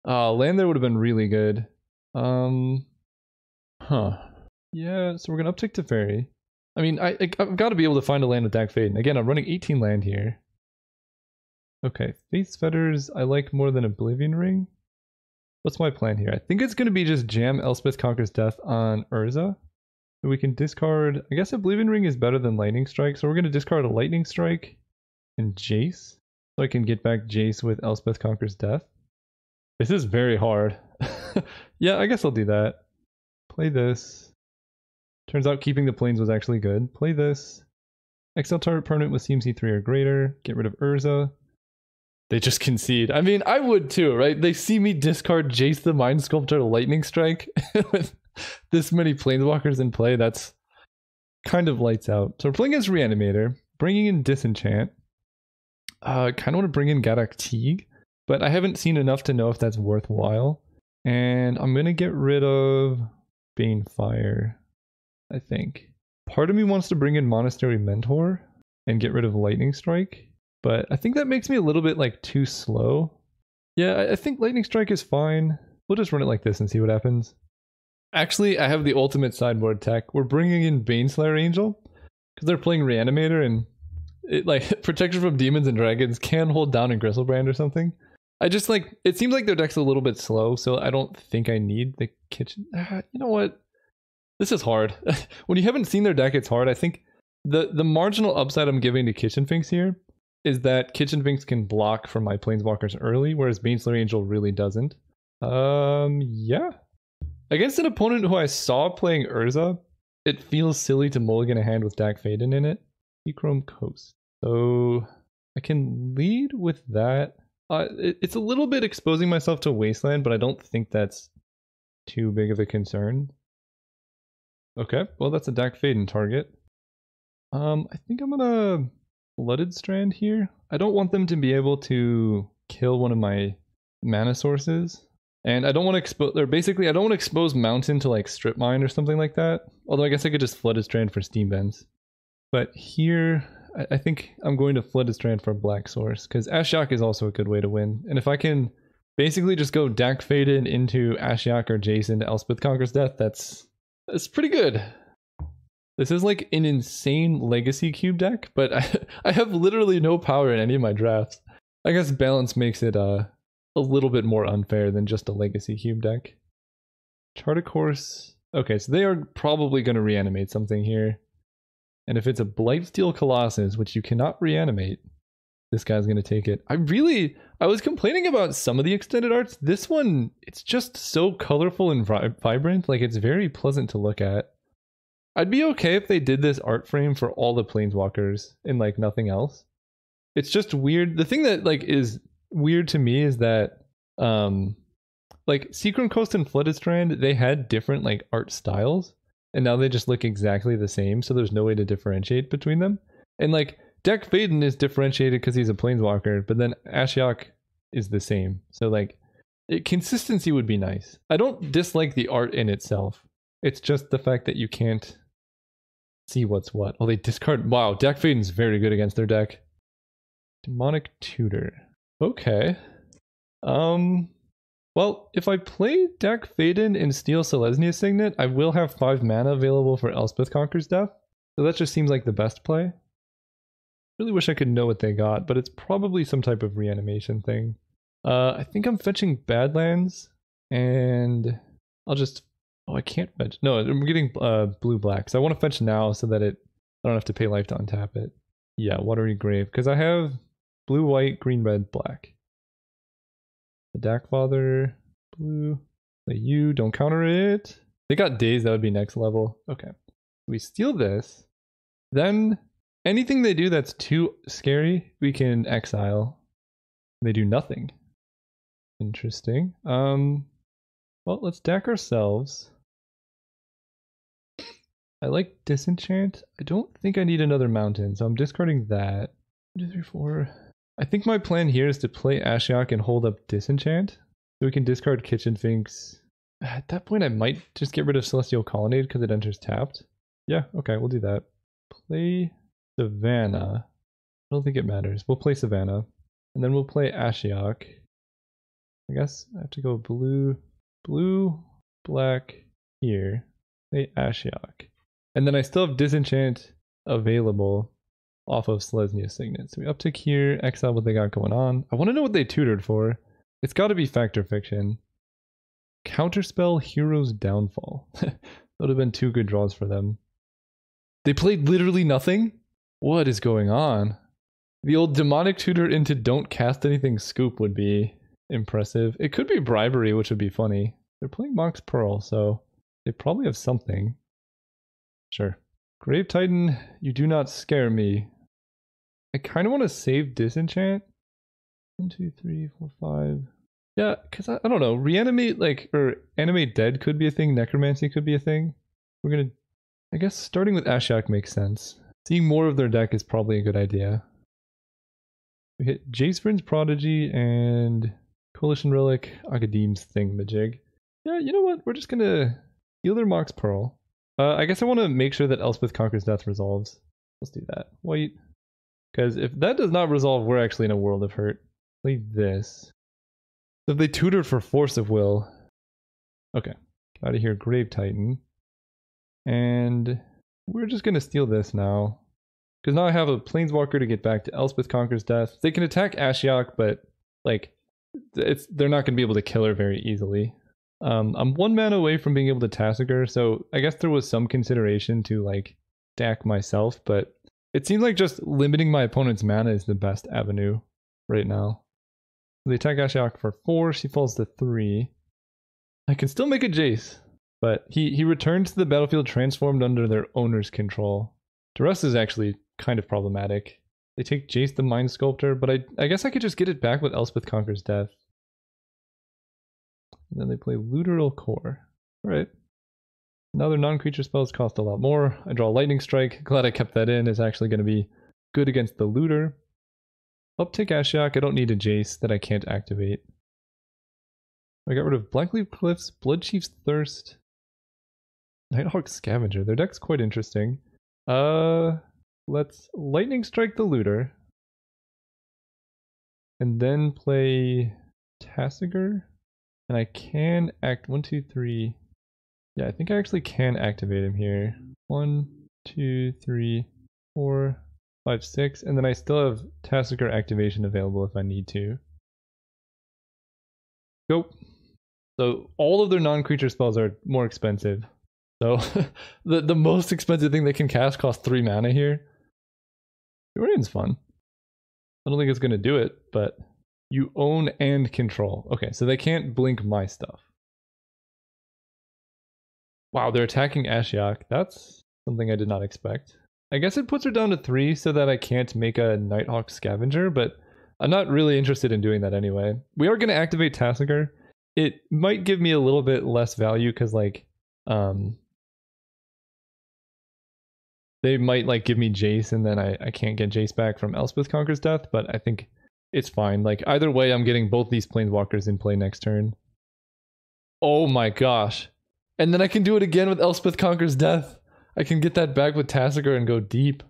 Land there would have been really good. Yeah, so we're gonna uptick Teferi. I mean, I've got to be able to find a land with Dak Faden. Again, I'm running 18 land here. Okay, Face Fetters I like more than Oblivion Ring. What's my plan here? I think it's going to be just jam Elspeth Conquers Death on Urza. So we can discard... I guess Oblivion Ring is better than Lightning Strike, so we're going to discard a Lightning Strike and Jace. So I can get back Jace with Elspeth Conquers Death. This is very hard. Yeah, I guess I'll do that. Play this. Turns out keeping the planes was actually good. Play this. Exile target permanent with CMC 3 or greater. Get rid of Urza. They just concede. I mean, I would too, right? They see me discard Jace the Mind Sculptor Lightning Strike with this many Planeswalkers in play. That's kind of lights out. So we're playing as Reanimator, bringing in Disenchant. Kind of want to bring in Gaddock Teague, but I haven't seen enough to know if that's worthwhile. And I'm going to get rid of Banefire, I think. Part of me wants to bring in Monastery Mentor and get rid of Lightning Strike, but I think that makes me a little bit like too slow. Yeah, I think Lightning Strike is fine. We'll just run it like this and see what happens. Actually, I have the ultimate sideboard tech. We're bringing in Baneslayer Angel because they're playing Reanimator and it like Protection from Demons and Dragons can hold down in Gristlebrand or something. I just like, it seems like their deck's a little bit slow, so I don't think I need the kitchen. You know what? This is hard. When you haven't seen their deck, it's hard. I think the marginal upside I'm giving to Kitchen Finks here is that Kitchen Finks can block from my Planeswalkers early, whereas Baneslayer Angel really doesn't. Yeah. Against an opponent who I saw playing Urza, it feels silly to mulligan a hand with Dak Faden in it. Chrome Coast. So I can lead with that. It's a little bit exposing myself to Wasteland, but I don't think that's too big of a concern. Okay, well that's a Dak Faden target. I think I'm gonna Flooded Strand here. I don't want them to be able to kill one of my mana sources. And I don't want to expose, or basically I don't want to expose Mountain to like Strip Mine or something like that. Although I guess I could just Flooded Strand for Steam Vents. But here, I think I'm going to Flooded Strand for Black Source, because Ashiok is also a good way to win. And if I can basically just go Dak Faden into Ashiok or Jason to Elspeth Conquers Death, that's pretty good. This is like an insane Legacy Cube deck, but I have literally no power in any of my drafts. I guess balance makes it a little bit more unfair than just a Legacy Cube deck. Chart a Course. Okay, so they are probably going to reanimate something here. And if it's a Blightsteel Colossus, which you cannot reanimate, this guy's going to take it. I was complaining about some of the extended arts. This one, it's just so colorful and vibrant. Like, it's very pleasant to look at. I'd be okay if they did this art frame for all the Planeswalkers and, like, nothing else. It's just weird. The thing that, like, is weird to me is that, like, Seachrome Coast and Flooded Strand, they had different, like, art styles. And now they just look exactly the same, so there's no way to differentiate between them. And like, Dak Faden is differentiated because he's a Planeswalker, but then Ashiok is the same. So like, consistency would be nice. I don't dislike the art in itself. It's just the fact that you can't see what's what. Oh, they discard. Wow, Dak Faden's very good against their deck. Demonic Tutor. Okay. Well, if I play Dak Faden and steal Selesnya Signet, I will have 5 mana available for Elspeth Conquers Death. So that just seems like the best play. Really wish I could know what they got, but it's probably some type of reanimation thing. I think I'm fetching Badlands, and I'll just... Oh, I can't fetch... No, I'm getting blue-black, so I want to fetch now so that I don't have to pay life to untap it. Yeah, Watery Grave, because I have blue, white, green, red, black. The Dak Father, blue, play you, don't counter it. They got Daze, that would be next level. Okay. We steal this, then anything they do that's too scary, we can exile. They do nothing. Interesting. Well, let's Dak ourselves. I like Disenchant. I don't think I need another mountain, so I'm discarding that. 1, 2, 3, 4. I think my plan here is to play Ashiok and hold up Disenchant. So we can discard Kitchen Finks. At that point, I might just get rid of Celestial Colonnade because it enters tapped. Yeah, okay, we'll do that. Play Savannah. I don't think it matters. We'll play Savannah. And then we'll play Ashiok. I guess I have to go blue, black here. Play Ashiok. And then I still have Disenchant available off of Selesnya Signet. So we uptick here, exile what they got going on. I want to know what they tutored for. It's got to be Factor Fiction. Counterspell Hero's Downfall. That would have been 2 good draws for them. They played literally nothing? What is going on? The old Demonic Tutor into Don't Cast Anything scoop would be impressive. It could be Bribery, which would be funny. They're playing Mox Pearl, so they probably have something. Sure. Grave Titan, you do not scare me. I kind of want to save Disenchant. 1, 2, 3, 4, 5. Yeah, because I don't know. Reanimate, like, or Animate Dead could be a thing. Necromancy could be a thing. We're going to, I guess, starting with Ashiok makes sense. Seeing more of their deck is probably a good idea. We hit Jacevryn's Prodigy and Coalition Relic, Akadeem's Thingamajig. Yeah, you know what? We're just going to heal their Mox Pearl. I guess I want to make sure that Elspeth Conquers Death resolves. Let's do that. White. Because if that does not resolve, we're actually in a world of hurt. Play this. So if they tutored for Force of Will. Okay. Out of here, Grave Titan. And we're just going to steal this now. Because now I have a Planeswalker to get back to Elspeth Conquers Death. They can attack Ashiok, but like they're not going to be able to kill her very easily. I'm 1 mana away from being able to Tassiger, so I guess there was some consideration to like stack myself, but it seems like just limiting my opponent's mana is the best avenue right now. They attack Ashiok for 4, she falls to 3. I can still make a Jace, but he returns to the battlefield transformed under their owner's control. Duress is actually kind of problematic. They take Jace the Mind Sculptor, but I guess I could just get it back with Elspeth Conquers Death. And then they play Looteral Core. Alright. Now their non-creature spells cost a lot more. I draw Lightning Strike. Glad I kept that in. It's actually going to be good against the Looter. Uptick Ashiok. I don't need a Jace that I can't activate. I got rid of Blackleaf Cliffs, Bloodchief's Thirst, Nighthawk Scavenger. Their deck's quite interesting. Let's Lightning Strike the Looter. And then play Tassiger. And I can act 1, 2, 3. Yeah, I think I actually can activate him here. 1, 2, 3, 4, 5, 6. And then I still have Tassiger activation available if I need to. Go. So all of their non-creature spells are more expensive. So the most expensive thing they can cast costs 3 mana here. Orion's fun. I don't think it's going to do it, but you own and control. Okay, so they can't blink my stuff. Wow, they're attacking Ashiok. That's something I did not expect. I guess it puts her down to 3 so that I can't make a Nighthawk Scavenger, but I'm not really interested in doing that anyway. We are going to activate Tassiger. It might give me a little bit less value because like they might like give me Jace and then I can't get Jace back from Elspeth Conquers Death, but I think it's fine. Like either way, I'm getting both these Planeswalkers in play next turn. Oh my gosh. And then I can do it again with Elspeth Conquers Death. I can get that back with Tassiger and go deep.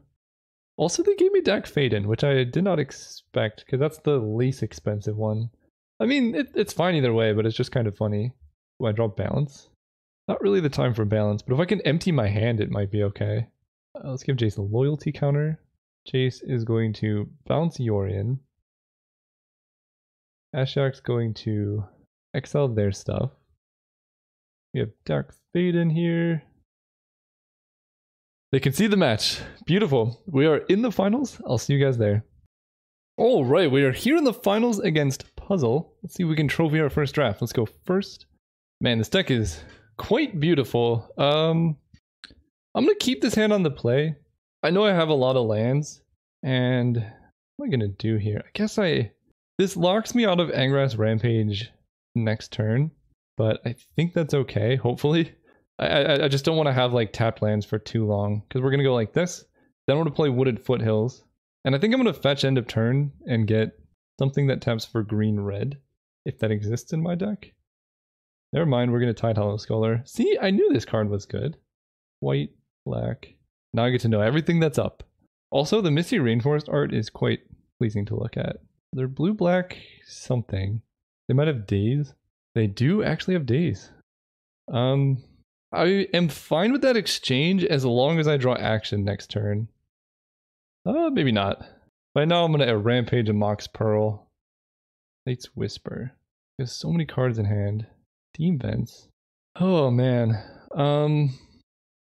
Also, they gave me Dak Faden, which I did not expect, because that's the least expensive one. I mean, it's fine either way, but it's just kind of funny. Do I draw Balance? Not really the time for Balance, but if I can empty my hand, it might be okay. Let's give Jace a loyalty counter. Jace is going to bounce Yorion. Ashiok's going to exile their stuff. We have Dak Faden here. They can see the match. Beautiful. We are in the finals. I'll see you guys there. All right, we are here in the finals against Puzzle. Let's see if we can trophy our first draft. Let's go first. Man, this deck is quite beautiful. I'm going to keep this hand on the play. I know I have a lot of lands, and what am I going to do here? I guess this locks me out of Angrass Rampage next turn, but I think that's okay, hopefully. I just don't want to have like tapped lands for too long, because we're going to go like this. Then we're going to play Wooded Foothills. And I think I'm going to fetch end of turn and get something that taps for green-red, if that exists in my deck. Never mind, we're going to Tide Hollow Scholar. See, I knew this card was good. White, black. Now I get to know everything that's up. Also, the Misty Rainforest art is quite pleasing to look at. They're blue-black something. They might have days. They do actually have days. I am fine with that exchange as long as I draw action next turn. Maybe not. By now I'm going to Rampage and Mox Pearl. Fate's Whisper. There's so many cards in hand. Steam Vents. Oh man.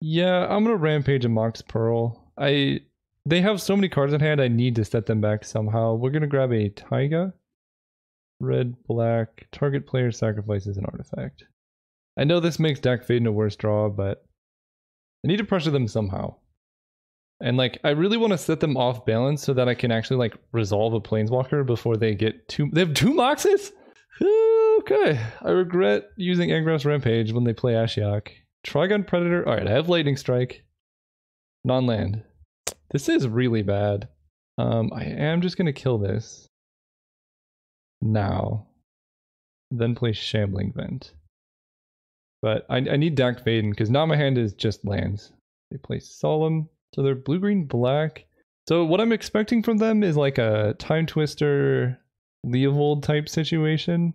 Yeah, I'm going to Rampage and Mox Pearl. They have so many cards in hand, I need to set them back somehow. We're going to grab a Taiga. Red, black. Target player sacrifices an artifact. I know this makes Dak Faden a worse draw, but I need to pressure them somehow. And like, I really want to set them off balance so that I can actually like resolve a Planeswalker before they get two. They have 2 Moxes? Okay. I regret using Angrass Rampage when they play Ashiok. Trigon Predator. Alright, I have Lightning Strike. Non-land. This is really bad. I am just going to kill this. Now. Then play Shambling Vent. But I need Dak Faden, because now my hand is just lands. They play Solemn, so they're blue, green, black. So what I'm expecting from them is like a Time Twister, Leovold type situation.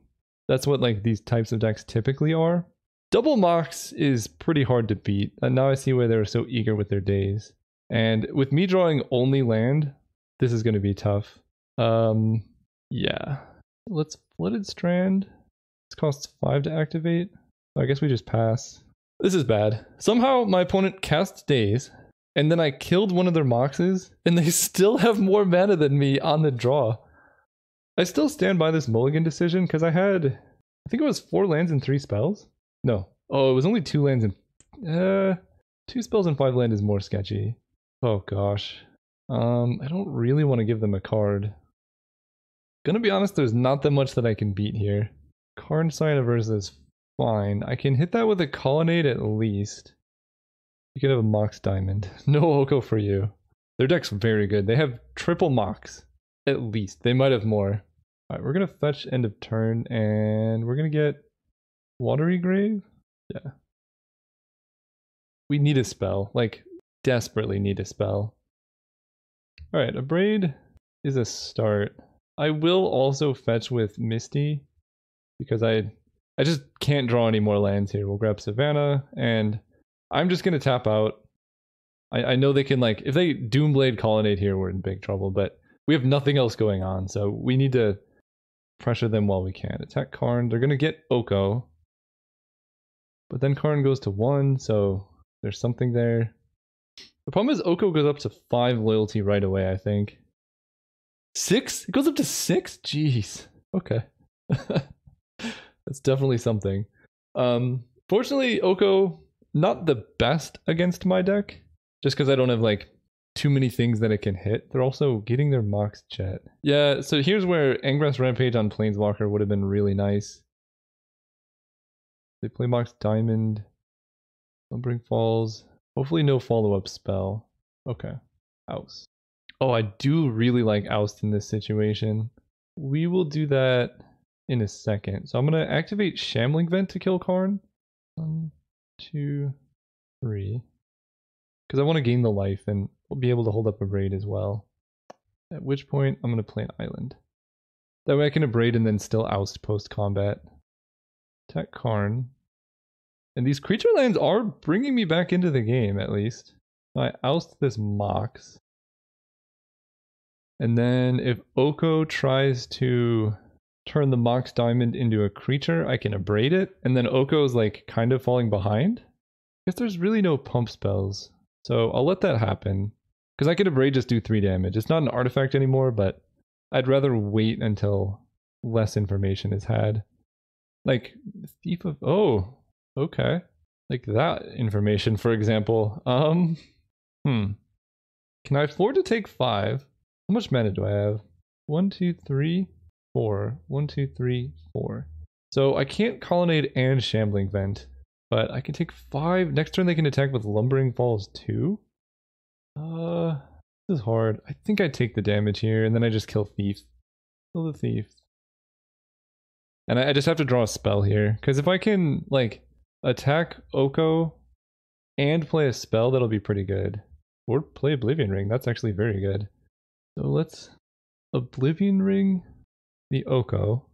That's what like these types of decks typically are. Double Mox is pretty hard to beat, and now I see why they were so eager with their days. And with me drawing only land, this is going to be tough. Yeah. Let's Flooded Strand. This costs 5 to activate. I guess we just pass. This is bad. Somehow my opponent cast Daze, and then I killed one of their Moxes, and they still have more mana than me on the draw. I still stand by this mulligan decision, because I think it was 4 lands and 3 spells? No. Oh, it was only 2 lands and... 2 spells and 5 land is more sketchy. Oh gosh. I don't really want to give them a card. Gonna be honest, there's not that much that I can beat here. Karn Sign versus fine. I can hit that with a Colonnade at least. You could have a Mox Diamond. No Oko for you. Their deck's very good. They have triple Mox. At least. They might have more. Alright, we're gonna fetch end of turn, and we're gonna get Watery Grave? Yeah. We need a spell. Like, desperately need a spell. Alright, Abrade is a start. I will also fetch with Misty, because I just can't draw any more lands here. We'll grab Savannah, and I'm just going to tap out. I know they can, like, if they Doomblade Colonnade here, we're in big trouble, but we have nothing else going on, so we need to pressure them while we can. Attack Karn. They're going to get Oko. But then Karn goes to 1, so there's something there. The problem is Oko goes up to 5 loyalty right away, I think. 6? It goes up to 6? Jeez. Okay. That's definitely something. Fortunately, Oko, not the best against my deck. Just because I don't have, like, too many things that it can hit. They're also getting their Mox Jet. Yeah, so here's where Angrass Rampage on Planeswalker would have been really nice. They play Mox Diamond. Slumbering Falls. Hopefully no follow-up spell. Okay. Oust. Oh, I do really like Oust in this situation. We will do that in a second. So I'm going to activate Shambling Vent to kill Karn. 2, 3. Because I want to gain the life and we'll be able to hold up a Abrade as well. At which point I'm going to play an island. That way I can Abrade and then still oust post-combat. Attack Karn. And these creature lands are bringing me back into the game, at least. I oust this Mox. And then if Oko tries to turn the Mox Diamond into a creature, I can Abrade it. And then Oko's like kind of falling behind. I guess there's really no pump spells. So I'll let that happen. Because I could Abrade just do 3 damage. It's not an artifact anymore, but I'd rather wait until less information is had. Like, Thief of... Oh, okay. Like that information, for example. Can I afford to take 5? How much mana do I have? 1, 2, 3, 4. 1, 2, 3, 4. So I can't Colonnade and Shambling Vent, but I can take 5. Next turn they can attack with Lumbering Falls too. This is hard. I think I take the damage here, and then I just kill Thief. Kill the Thief. And I just have to draw a spell here, because if I can, like, attack Oko and play a spell, that'll be pretty good. Or play Oblivion Ring, that's actually very good. So let's Oblivion Ring the Oko.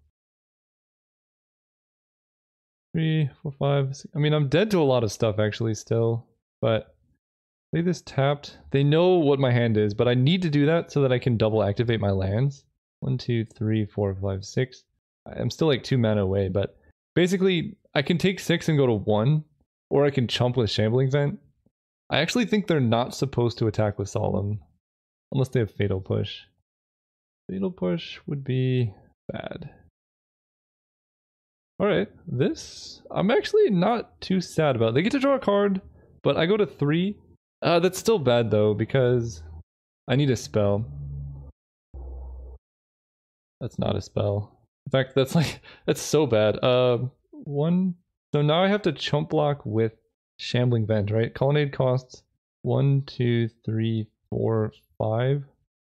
3, 4, 5, 6. I mean, I'm dead to a lot of stuff actually still, but play this tapped. They know what my hand is, but I need to do that so that I can double activate my lands. 1, 2, 3, 4, 5, 6. I'm still like 2 mana away, but basically I can take 6 and go to 1, or I can chump with Shambling Vent. I actually think they're not supposed to attack with Solemn, unless they have Fatal Push. Fatal Push would be bad. Alright, this I'm actually not too sad about. They get to draw a card, but I go to 3. That's still bad though, because I need a spell. That's not a spell. In fact, that's so bad. 1. So now I have to chump block with Shambling Vent, right? Colonnade costs 1, 2, 3, 4, 5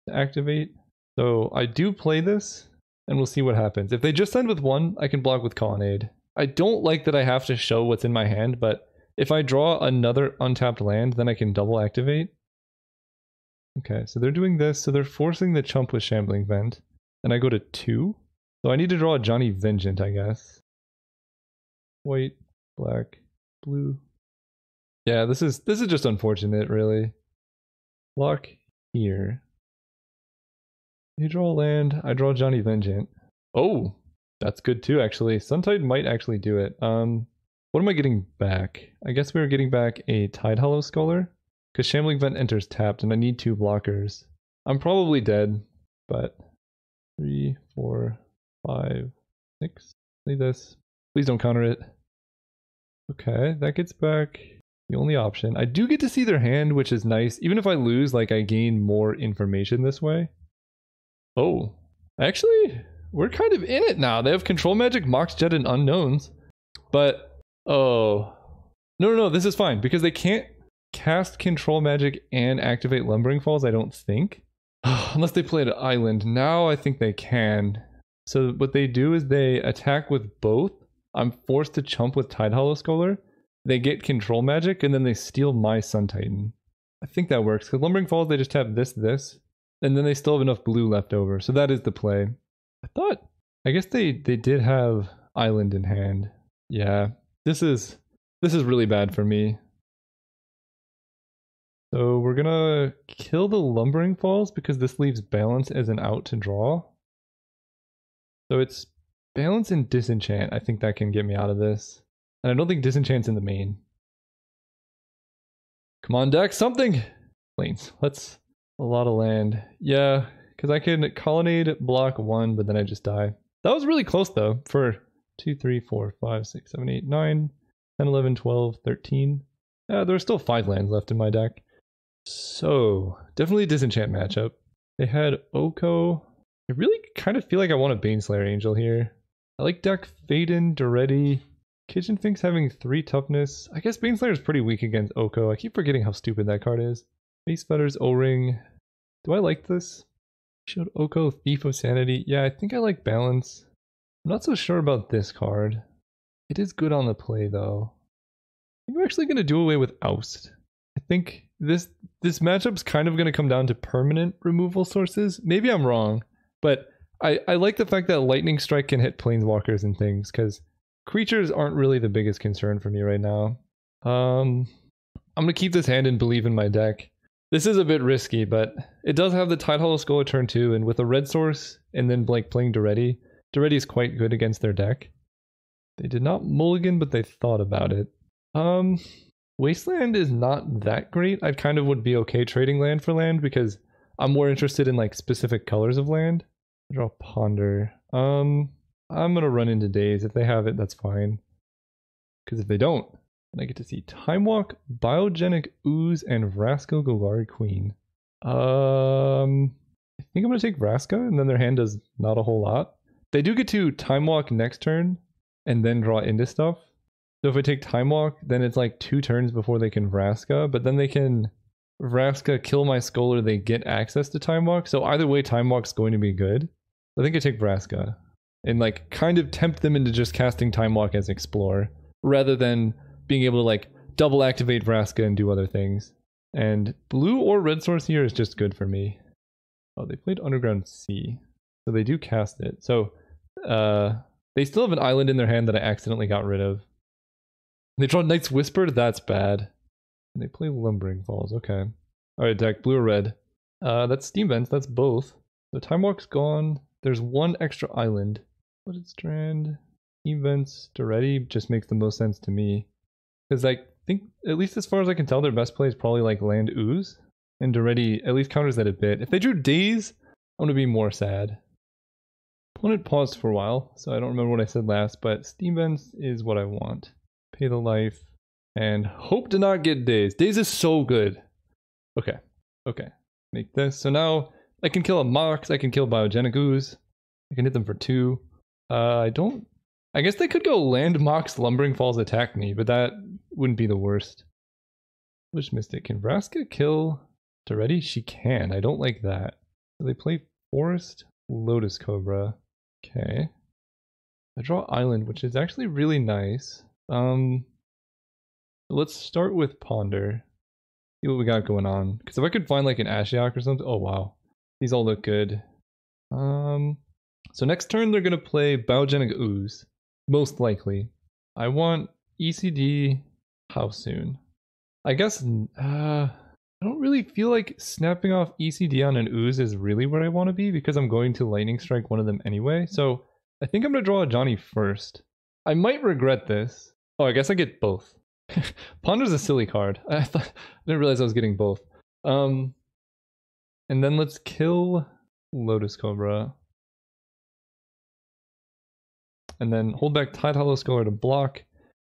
to activate. So I do play this, and we'll see what happens. If they just end with 1, I can block with Colonnade. I don't like that I have to show what's in my hand, but if I draw another untapped land, then I can double activate. Okay, so they're doing this, so they're forcing the chump with Shambling Vent. And I go to 2. So I need to draw a Johnny Vengeant, I guess. White, black, blue. Yeah, this is just unfortunate, really. Block here. You draw a land, I draw Johnny Vengeant. Oh, that's good too, actually. Suntide might actually do it. What am I getting back? I guess we're getting back a Tidehollow Scholar, because Shambling Vent enters tapped, and I need 2 blockers. I'm probably dead, but 3, 4, 5, 6. Play this. Please don't counter it. Okay, that gets back the only option. I do get to see their hand, which is nice. Even if I lose, like, I gain more information this way. Oh, actually, we're kind of in it now. They have Control Magic, Mox Jet, and Unknowns. But, oh. No, this is fine, because they can't cast Control Magic and activate Lumbering Falls, I don't think. Unless they play an island. Now I think they can. So what they do is they attack with both. I'm forced to chump with Tidehollow Scholar. They get Control Magic, and then they steal my Sun Titan. I think that works, because Lumbering Falls, they just have this, and then they still have enough blue left over. So that is the play. I guess they did have Island in hand. Yeah, this is really bad for me. So we're gonna kill the Lumbering Falls because this leaves Balance as an out to draw. So it's Balance and Disenchant. I think that can get me out of this. And I don't think Disenchant's in the main. Come on, deck, something! Plains. Let's... A lot of land. Yeah, because I can Colonnade block 1, but then I just die. That was really close though, for 2, 3, 4, 5, 6, 7, 8, 9, 10, 11, 12, 13. There's still 5 lands left in my deck. So, definitely a Disenchant matchup. They had Oko. I really kind of feel like I want a Baneslayer Angel here. I like deck Faden, Duretti. Kitchen Fink's having 3 toughness. I guess Baneslayer is pretty weak against Oko. I keep forgetting how stupid that card is. Face Fetter's O-Ring. Do I like this? Showed Oko, Thief of Sanity. Yeah, I think I like Balance. I'm not so sure about this card. It is good on the play though. I'm actually going to do away with Oust. I think this matchup's kind of going to come down to permanent removal sources. Maybe I'm wrong, but I like the fact that Lightning Strike can hit Planeswalkers and things, because creatures aren't really the biggest concern for me right now. I'm going to keep this hand and believe in my deck. This is a bit risky, but it does have the Tidehollow Skull at turn 2, and with a red source, and then like playing Duretti is quite good against their deck. They did not mulligan, but they thought about it. Wasteland is not that great. I kind of would be okay trading land for land, because I'm more interested in like specific colors of land. Draw Ponder. I'm gonna run into Daze. If they have it, that's fine. Because if they don't, then I get to see Time Walk, Biogenic Ooze, and Vraska Golgari Queen. I think I'm gonna take Vraska, and then their hand does not a whole lot. They do get to Time Walk next turn, and then draw into stuff. So if I take Time Walk, then it's like 2 turns before they can Vraska, but then they can Vraska kill my Scholar, they get access to Time Walk. So either way, Time Walk's going to be good. I think I take Vraska and like kind of tempt them into just casting Time Walk as Explore, rather than being able to like double activate Vraska and do other things. And blue or red source here is just good for me. Oh, they played Underground Sea, so they do cast it. So they still have an island in their hand that I accidentally got rid of. They draw Knight's Whisper, that's bad. And they play Lumbering Falls, okay. Alright, deck, blue or red. That's Steam Vents, that's both. So Time Walk's gone. There's 1 extra island. Flooded Strand, Steam Vents, Duretti just makes the most sense to me. Because I think, at least as far as I can tell, their best play is probably like Land Ooze. And Duretti at least counters that a bit. If they drew Daze, I'm going to be more sad. Opponent paused for a while, so I don't remember what I said last, but Steam Vents is what I want. Pay the life, and hope to not get Daze. Daze is so good. Okay, okay. Make this. So now I can kill a Mox, I can kill Biogenic Ooze. I can hit them for 2. I guess they could go Land Mox, Lumbering Falls, attack me, but that wouldn't be the worst. Wish Mystic. Can Vraska kill Duretti? She can. I don't like that. So they play Forest, Lotus Cobra. Okay. I draw Island, which is actually really nice. Let's start with Ponder. See what we got going on. Because if I could find like an Ashiok or something. Oh wow. These all look good. So next turn they're gonna play Biogenic Ooze. Most likely. I want ECD. How soon? I guess I don't really feel like snapping off ECD on an Ooze is really where I want to be, because I'm going to Lightning Strike one of them anyway. So I think I'm gonna draw a Johnny first. I might regret this. Oh, I guess I get both. Ponder's a silly card. I didn't realize I was getting both. And then let's kill Lotus Cobra. And then hold back Tidehollow Skull to block.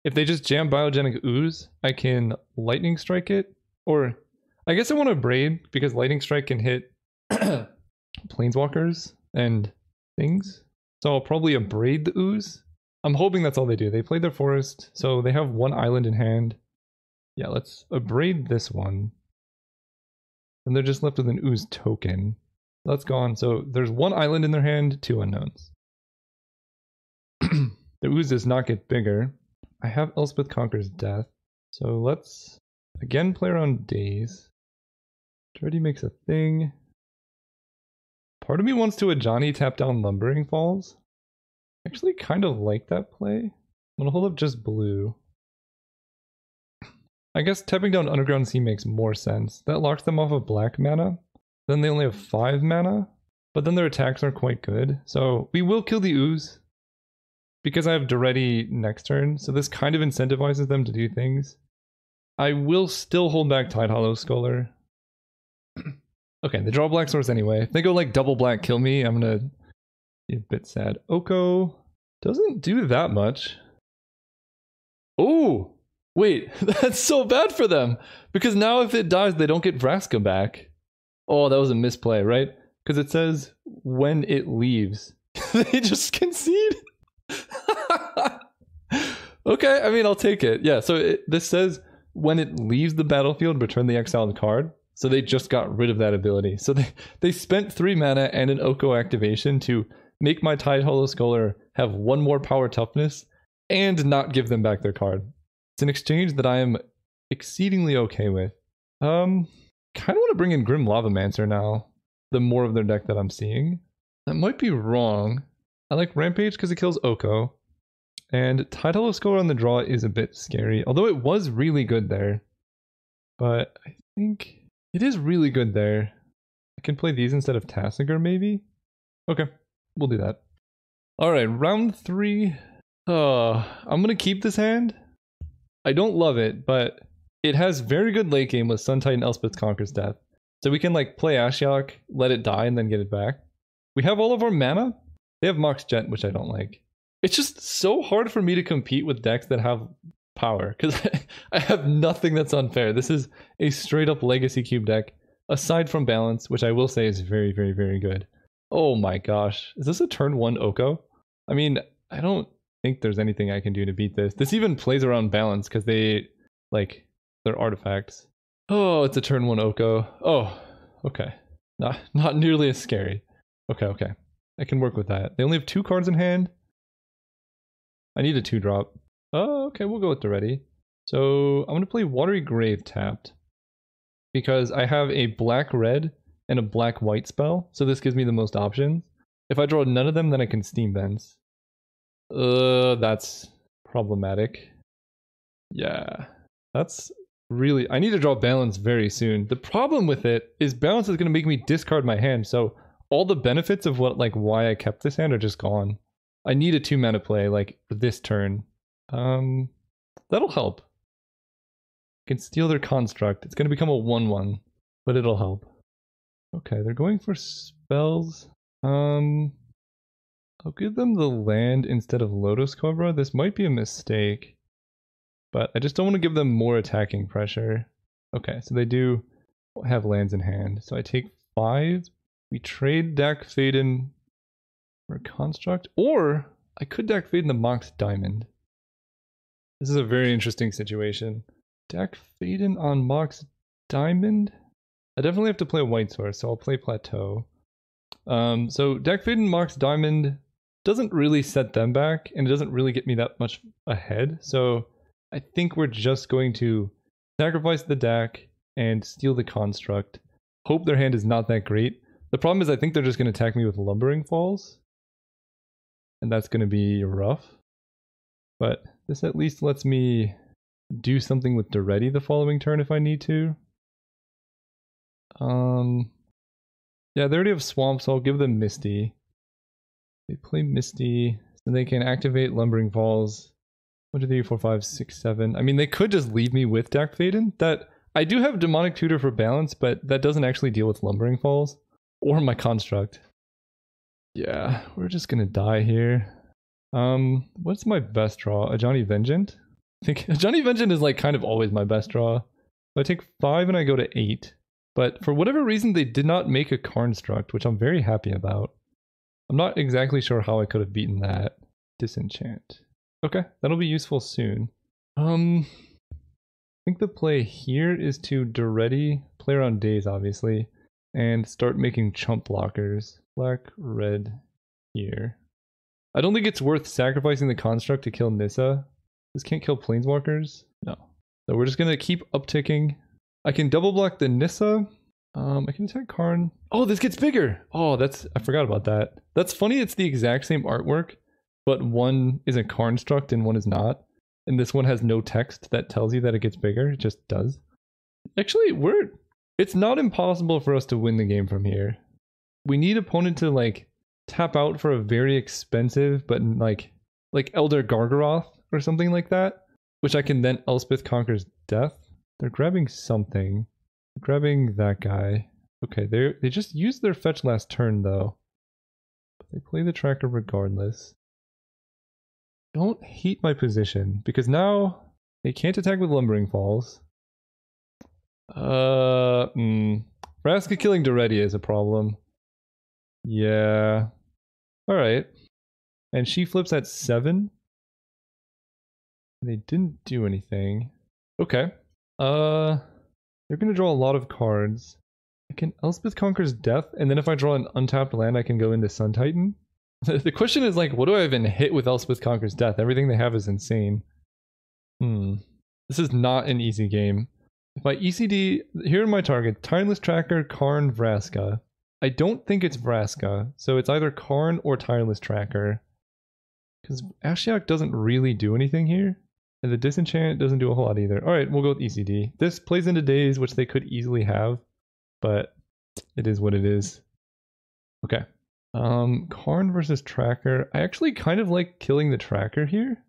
If they just jam Biogenic Ooze, I can Lightning Strike it. Or, I guess I want to Braid, because Lightning Strike can hit Planeswalkers and things. So I'll probably Abrade the Ooze. I'm hoping that's all they do. They played their Forest, so they have 1 island in hand. Yeah, let's Abrade this one. And they're just left with an Ooze token. That's gone. So there's 1 island in their hand, 2 unknowns. The Ooze does not get bigger. I have Elspeth Conquers Death. So let's again play around Daze. Already makes a thing. Part of me wants to a Johnny tap down Lumbering Falls. I actually kind of like that play. I'm gonna hold up just blue. I guess tapping down Underground Sea makes more sense. That locks them off of black mana. Then they only have 5 mana, but then their attacks are quite good. So we will kill the Ooze, because I have Duretti next turn, so this kind of incentivizes them to do things. I will still hold back Tidehollow Scholar. Okay, they draw black source anyway. If they go like double black kill me, I'm gonna be a bit sad. Oko doesn't do that much. Oh, wait, that's so bad for them, because now if it dies, they don't get Vraska back. Oh, that was a misplay, right? Because it says when it leaves. They just concede. Okay, I mean, I'll take it. Yeah, so this says when it leaves the battlefield, return the exiled card. So they just got rid of that ability. So they spent 3 mana and an Oko activation to make my Tidehollow Scholar have 1 more power toughness and not give them back their card. It's an exchange that I am exceedingly okay with. Kind of want to bring in Grim Lavamancer now. The more of their deck that I'm seeing. That might be wrong. I like Rampage because it kills Oko. And Tidal Score on the draw is a bit scary. Although it was really good there. But I think it is really good there. I can play these instead of Tassiger maybe? Okay, we'll do that. Alright, round 3. I'm going to keep this hand. I don't love it, but it has very good late game with Sun Titan Elspeth Conquers Death. So we can like play Ashiok, let it die, and then get it back. We have all of our mana. They have Mox Jet, which I don't like. It's just so hard for me to compete with decks that have power, because I have nothing that's unfair. This is a straight up Legacy Cube deck, aside from Balance, which I will say is very, very, very good. Oh my gosh. Is this a turn 1 Oko? I mean, I don't think there's anything I can do to beat this. This even plays around Balance, because they, like, they're artifacts. Oh, it's a turn 1 Oko. Oh, okay. Not nearly as scary. Okay. I can work with that. They only have 2 cards in hand. I need a 2-drop. Oh, okay, we'll go with the ready. So I'm going to play Watery Grave tapped. Because I have a black-red and a black-white spell. So this gives me the most options. If I draw none of them, then I can Steam Vents. That's problematic. Yeah. That's really... I need to draw Balance very soon. The problem with it is Balance is going to make me discard my hand, so all the benefits of what, like, why I kept this hand are just gone. I need a 2-mana play, like, for this turn. That'll help. I can steal their construct. It's going to become a 1/1, but it'll help. Okay, they're going for spells. I'll give them the land instead of Lotus Cobra. This might be a mistake, but I just don't want to give them more attacking pressure. Okay, so they do have lands in hand. So I take 5. We trade Dak Faden for a construct, or I could Dak Faden the Mox Diamond. This is a very interesting situation. Dak Faden on Mox Diamond? I definitely have to play a white source, so I'll play Plateau. So Dak Faden Mox Diamond doesn't really set them back, and it doesn't really get me that much ahead, so I think we're just going to sacrifice the Dak and steal the construct. Hope their hand is not that great. The problem is I think they're just going to attack me with Lumbering Falls, and that's going to be rough. But this at least lets me do something with Duretti the following turn if I need to. Yeah, they already have Swamp, so I'll give them Misty. They play Misty, so they can activate Lumbering Falls. 1, 2, 3, 4, 5, 6, 7. I mean, they could just leave me with Dak Faden. That I do have Demonic Tutor for Balance, but that doesn't actually deal with Lumbering Falls or my construct. Yeah, we're just gonna die here. What's my best draw? Ajani Vengeant? I think Ajani Vengeant is like kind of always my best draw. So I take 5 and I go to 8. But for whatever reason, they did not make a Construct, which I'm very happy about. I'm not exactly sure how I could have beaten that. Disenchant. Okay, that'll be useful soon. I think the play here is to Duretti, play around Days obviously, and start making chump blockers. Black, red, here. I don't think it's worth sacrificing the construct to kill Nissa. This can't kill Planeswalkers. No. So we're just gonna keep upticking. I can double block the Nissa. I can attack Karn. Oh, this gets bigger! Oh, I forgot about that. That's funny, it's the exact same artwork, but one is a construct and one is not. And this one has no text that tells you that it gets bigger, it just does. Actually, it's not impossible for us to win the game from here. We need opponent to like tap out for a very expensive, but like Elder Gargaroth or something like that, which I can then Elspeth Conquers Death. They're grabbing something. They're grabbing that guy. Okay, they just used their fetch last turn though. But they play the tracker regardless. Don't hate my position because now they can't attack with Lumbering Falls. Vraska killing Duretti is a problem. Yeah. Alright. And she flips at 7. They didn't do anything. Okay. They're gonna draw a lot of cards. I can Elspeth Conquers Death, and then if I draw an untapped land, I can go into Sun Titan. The question is like, what do I even hit with Elspeth Conquers Death? Everything they have is insane. This is not an easy game. If I ECD, here are my targets: Tireless Tracker, Karn, Vraska. I don't think it's Vraska, so it's either Karn or Tireless Tracker. Because Ashiok doesn't really do anything here. And the Disenchant doesn't do a whole lot either. Alright, we'll go with ECD. This plays into Daze, which they could easily have. But it is what it is. Okay. Karn versus Tracker. I actually kind of like killing the Tracker here.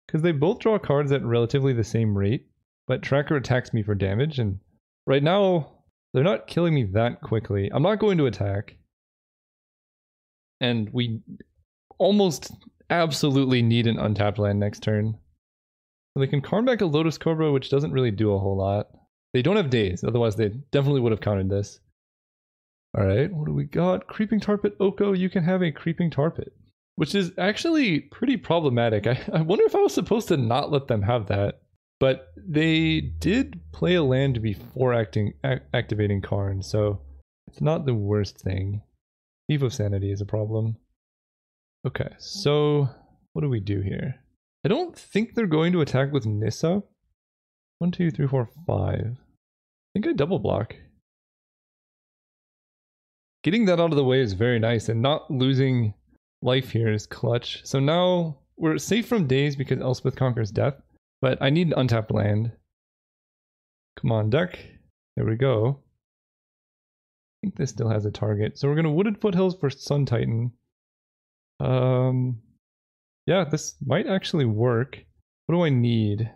Because they both draw cards at relatively the same rate. But Tracker attacks me for damage. And right now, they're not killing me that quickly. I'm not going to attack. And we almost absolutely need an untapped land next turn. So they can Karn back a Lotus Cobra, which doesn't really do a whole lot. They don't have Daze, otherwise they definitely would have countered this. Alright, what do we got? Creeping Tarpit Oko, you can have a Creeping Tarpit. Which is actually pretty problematic. I wonder if I was supposed to not let them have that. But they did play a land before activating Karn, so it's not the worst thing. Thief of Sanity is a problem. Okay, so what do we do here? I don't think they're going to attack with Nissa. 1, 2, 3, 4, 5. I think I double block. Getting that out of the way is very nice, and not losing life here is clutch. So now we're safe from Daze because Elspeth conquers death, but I need an untapped land. Come on, deck. There we go. I think this still has a target. So we're going to Wooded Foothills for Sun Titan. Yeah, this might actually work. What do I need?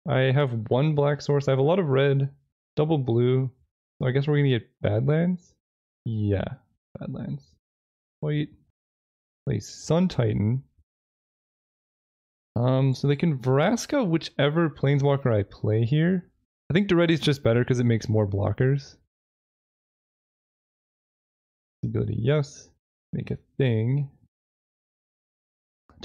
I have 1 black source. I have a lot of red, double blue. So I guess we're going to get Badlands? Yeah, Badlands. White. Play Sun Titan. So they can Vraska whichever Planeswalker I play here. I think Duretti's just better because it makes more blockers. Ability, yes. Make a thing.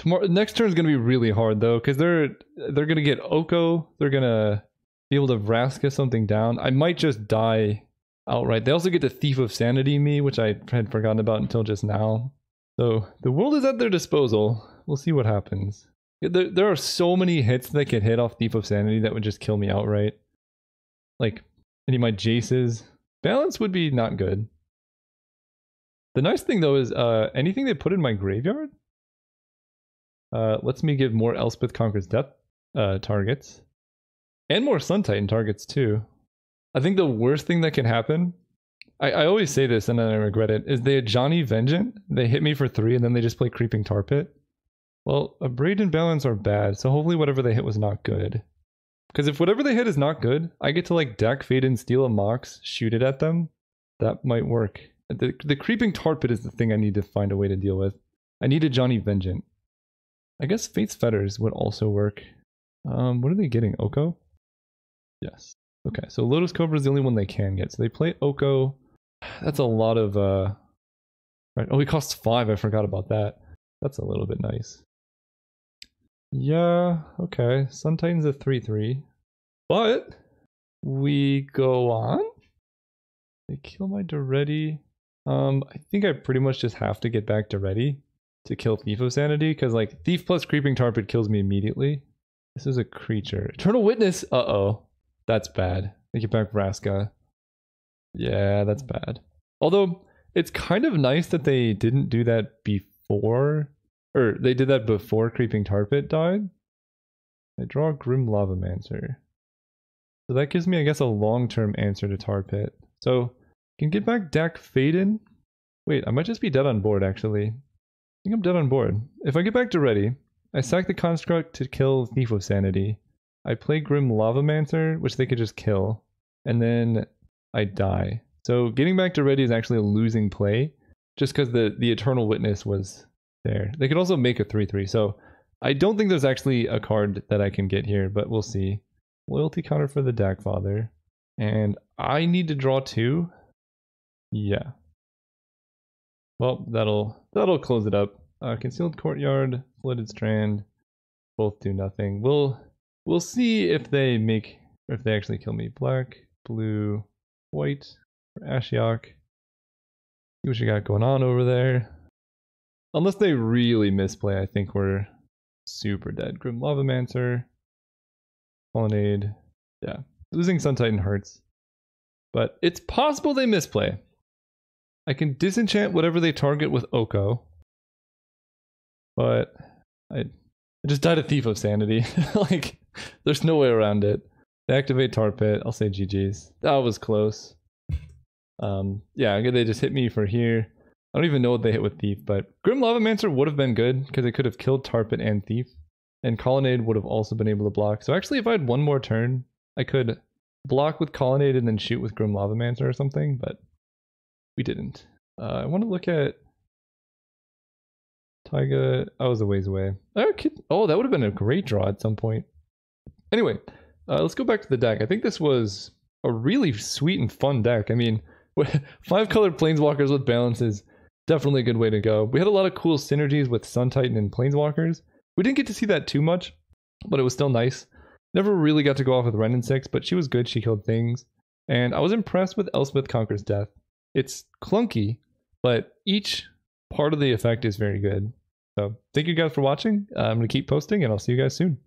Next turn is going to be really hard though, because they're going to get Oko. They're going to be able to Vraska something down. I might just die outright. They also get the Thief of Sanity me, which I had forgotten about until just now. So the world is at their disposal. We'll see what happens. There are so many hits that could hit off Thief of Sanity that would just kill me outright. Like any of my Jaces. Balance would be not good. The nice thing though is anything they put in my graveyard lets me give more Elspeth Conquers Death targets. And more Sun Titan targets too. I think the worst thing that can happen, I always say this and then I regret it, is they had Johnny Vengeant, they hit me for 3 and then they just play Creeping Tar Pit. Well, Abrade and Balance are bad, so hopefully whatever they hit was not good. Because if whatever they hit is not good, I get to like deck, fade in, steal a Mox, shoot it at them. That might work. The Creeping Tar Pit is the thing I need to find a way to deal with. I need a Johnny Vengeant. I guess Fate's Fetters would also work. What are they getting? Oko? Yes. Okay, so Lotus Cobra is the only one they can get. So they play Oko. That's a lot of right. Oh, he costs 5. I forgot about that. That's a little bit nice. Yeah, okay. Sun Titan's a 3/3. But we go on. They kill my Duretti. I think I pretty much just have to get back to ready to kill Thief of Sanity, because like Thief plus Creeping Tar Pit kills me immediately. This is a creature. Eternal Witness! Uh-oh. That's bad. They get back Vraska. Yeah, that's bad. Although, it's kind of nice that they didn't do that before, or they did that before Creeping Tar Pit died. I draw Grim Lavamancer. So that gives me, I guess, a long-term answer to Tar Pit. So, I can get back deck Faden. Wait, I might just be dead on board, actually. I think I'm dead on board. If I get back to ready, I sack the Construct to kill Thief of Sanity. I play Grim Lavamancer, which they could just kill. And then I die. So getting back to ready is actually a losing play, just because the Eternal Witness was there. They could also make a 3/3, so I don't think there's actually a card that I can get here, but we'll see. Loyalty counter for the Dackfather. And I need to draw 2. Yeah. Well, that'll close it up. Concealed Courtyard, Flooded Strand, both do nothing. We'll see if they actually kill me. Black, blue, white, for Ashiok. See what you got going on over there. Unless they really misplay, I think we're super dead. Grim Lavamancer, Colonnade, Yeah, losing Sun Titan hurts. But it's possible they misplay. I can disenchant whatever they target with Oko. But I just died a Thief of Sanity. Like, there's no way around it. They activate Tar Pit. I'll say GG's. That was close. Yeah, they just hit me for here. I don't even know what they hit with Thief, but Grim Lavamancer would have been good because it could have killed Tar Pit and Thief. And Colonnade would have also been able to block. So actually, if I had one more turn, I could block with Colonnade and then shoot with Grim Lavamancer or something, but we didn't. I want to look at Taiga. I was a ways away. Oh, that would have been a great draw at some point. Anyway, let's go back to the deck. I think this was a really sweet and fun deck. I mean, 5-colored Planeswalkers with balance is definitely a good way to go. We had a lot of cool synergies with Sun Titan and Planeswalkers. We didn't get to see that too much, but it was still nice. Never really got to go off with Renin 6, but she was good. She killed things. And I was impressed with Elspeth Conquers Death. It's clunky, but each part of the effect is very good. So thank you guys for watching. I'm going to keep posting, and I'll see you guys soon.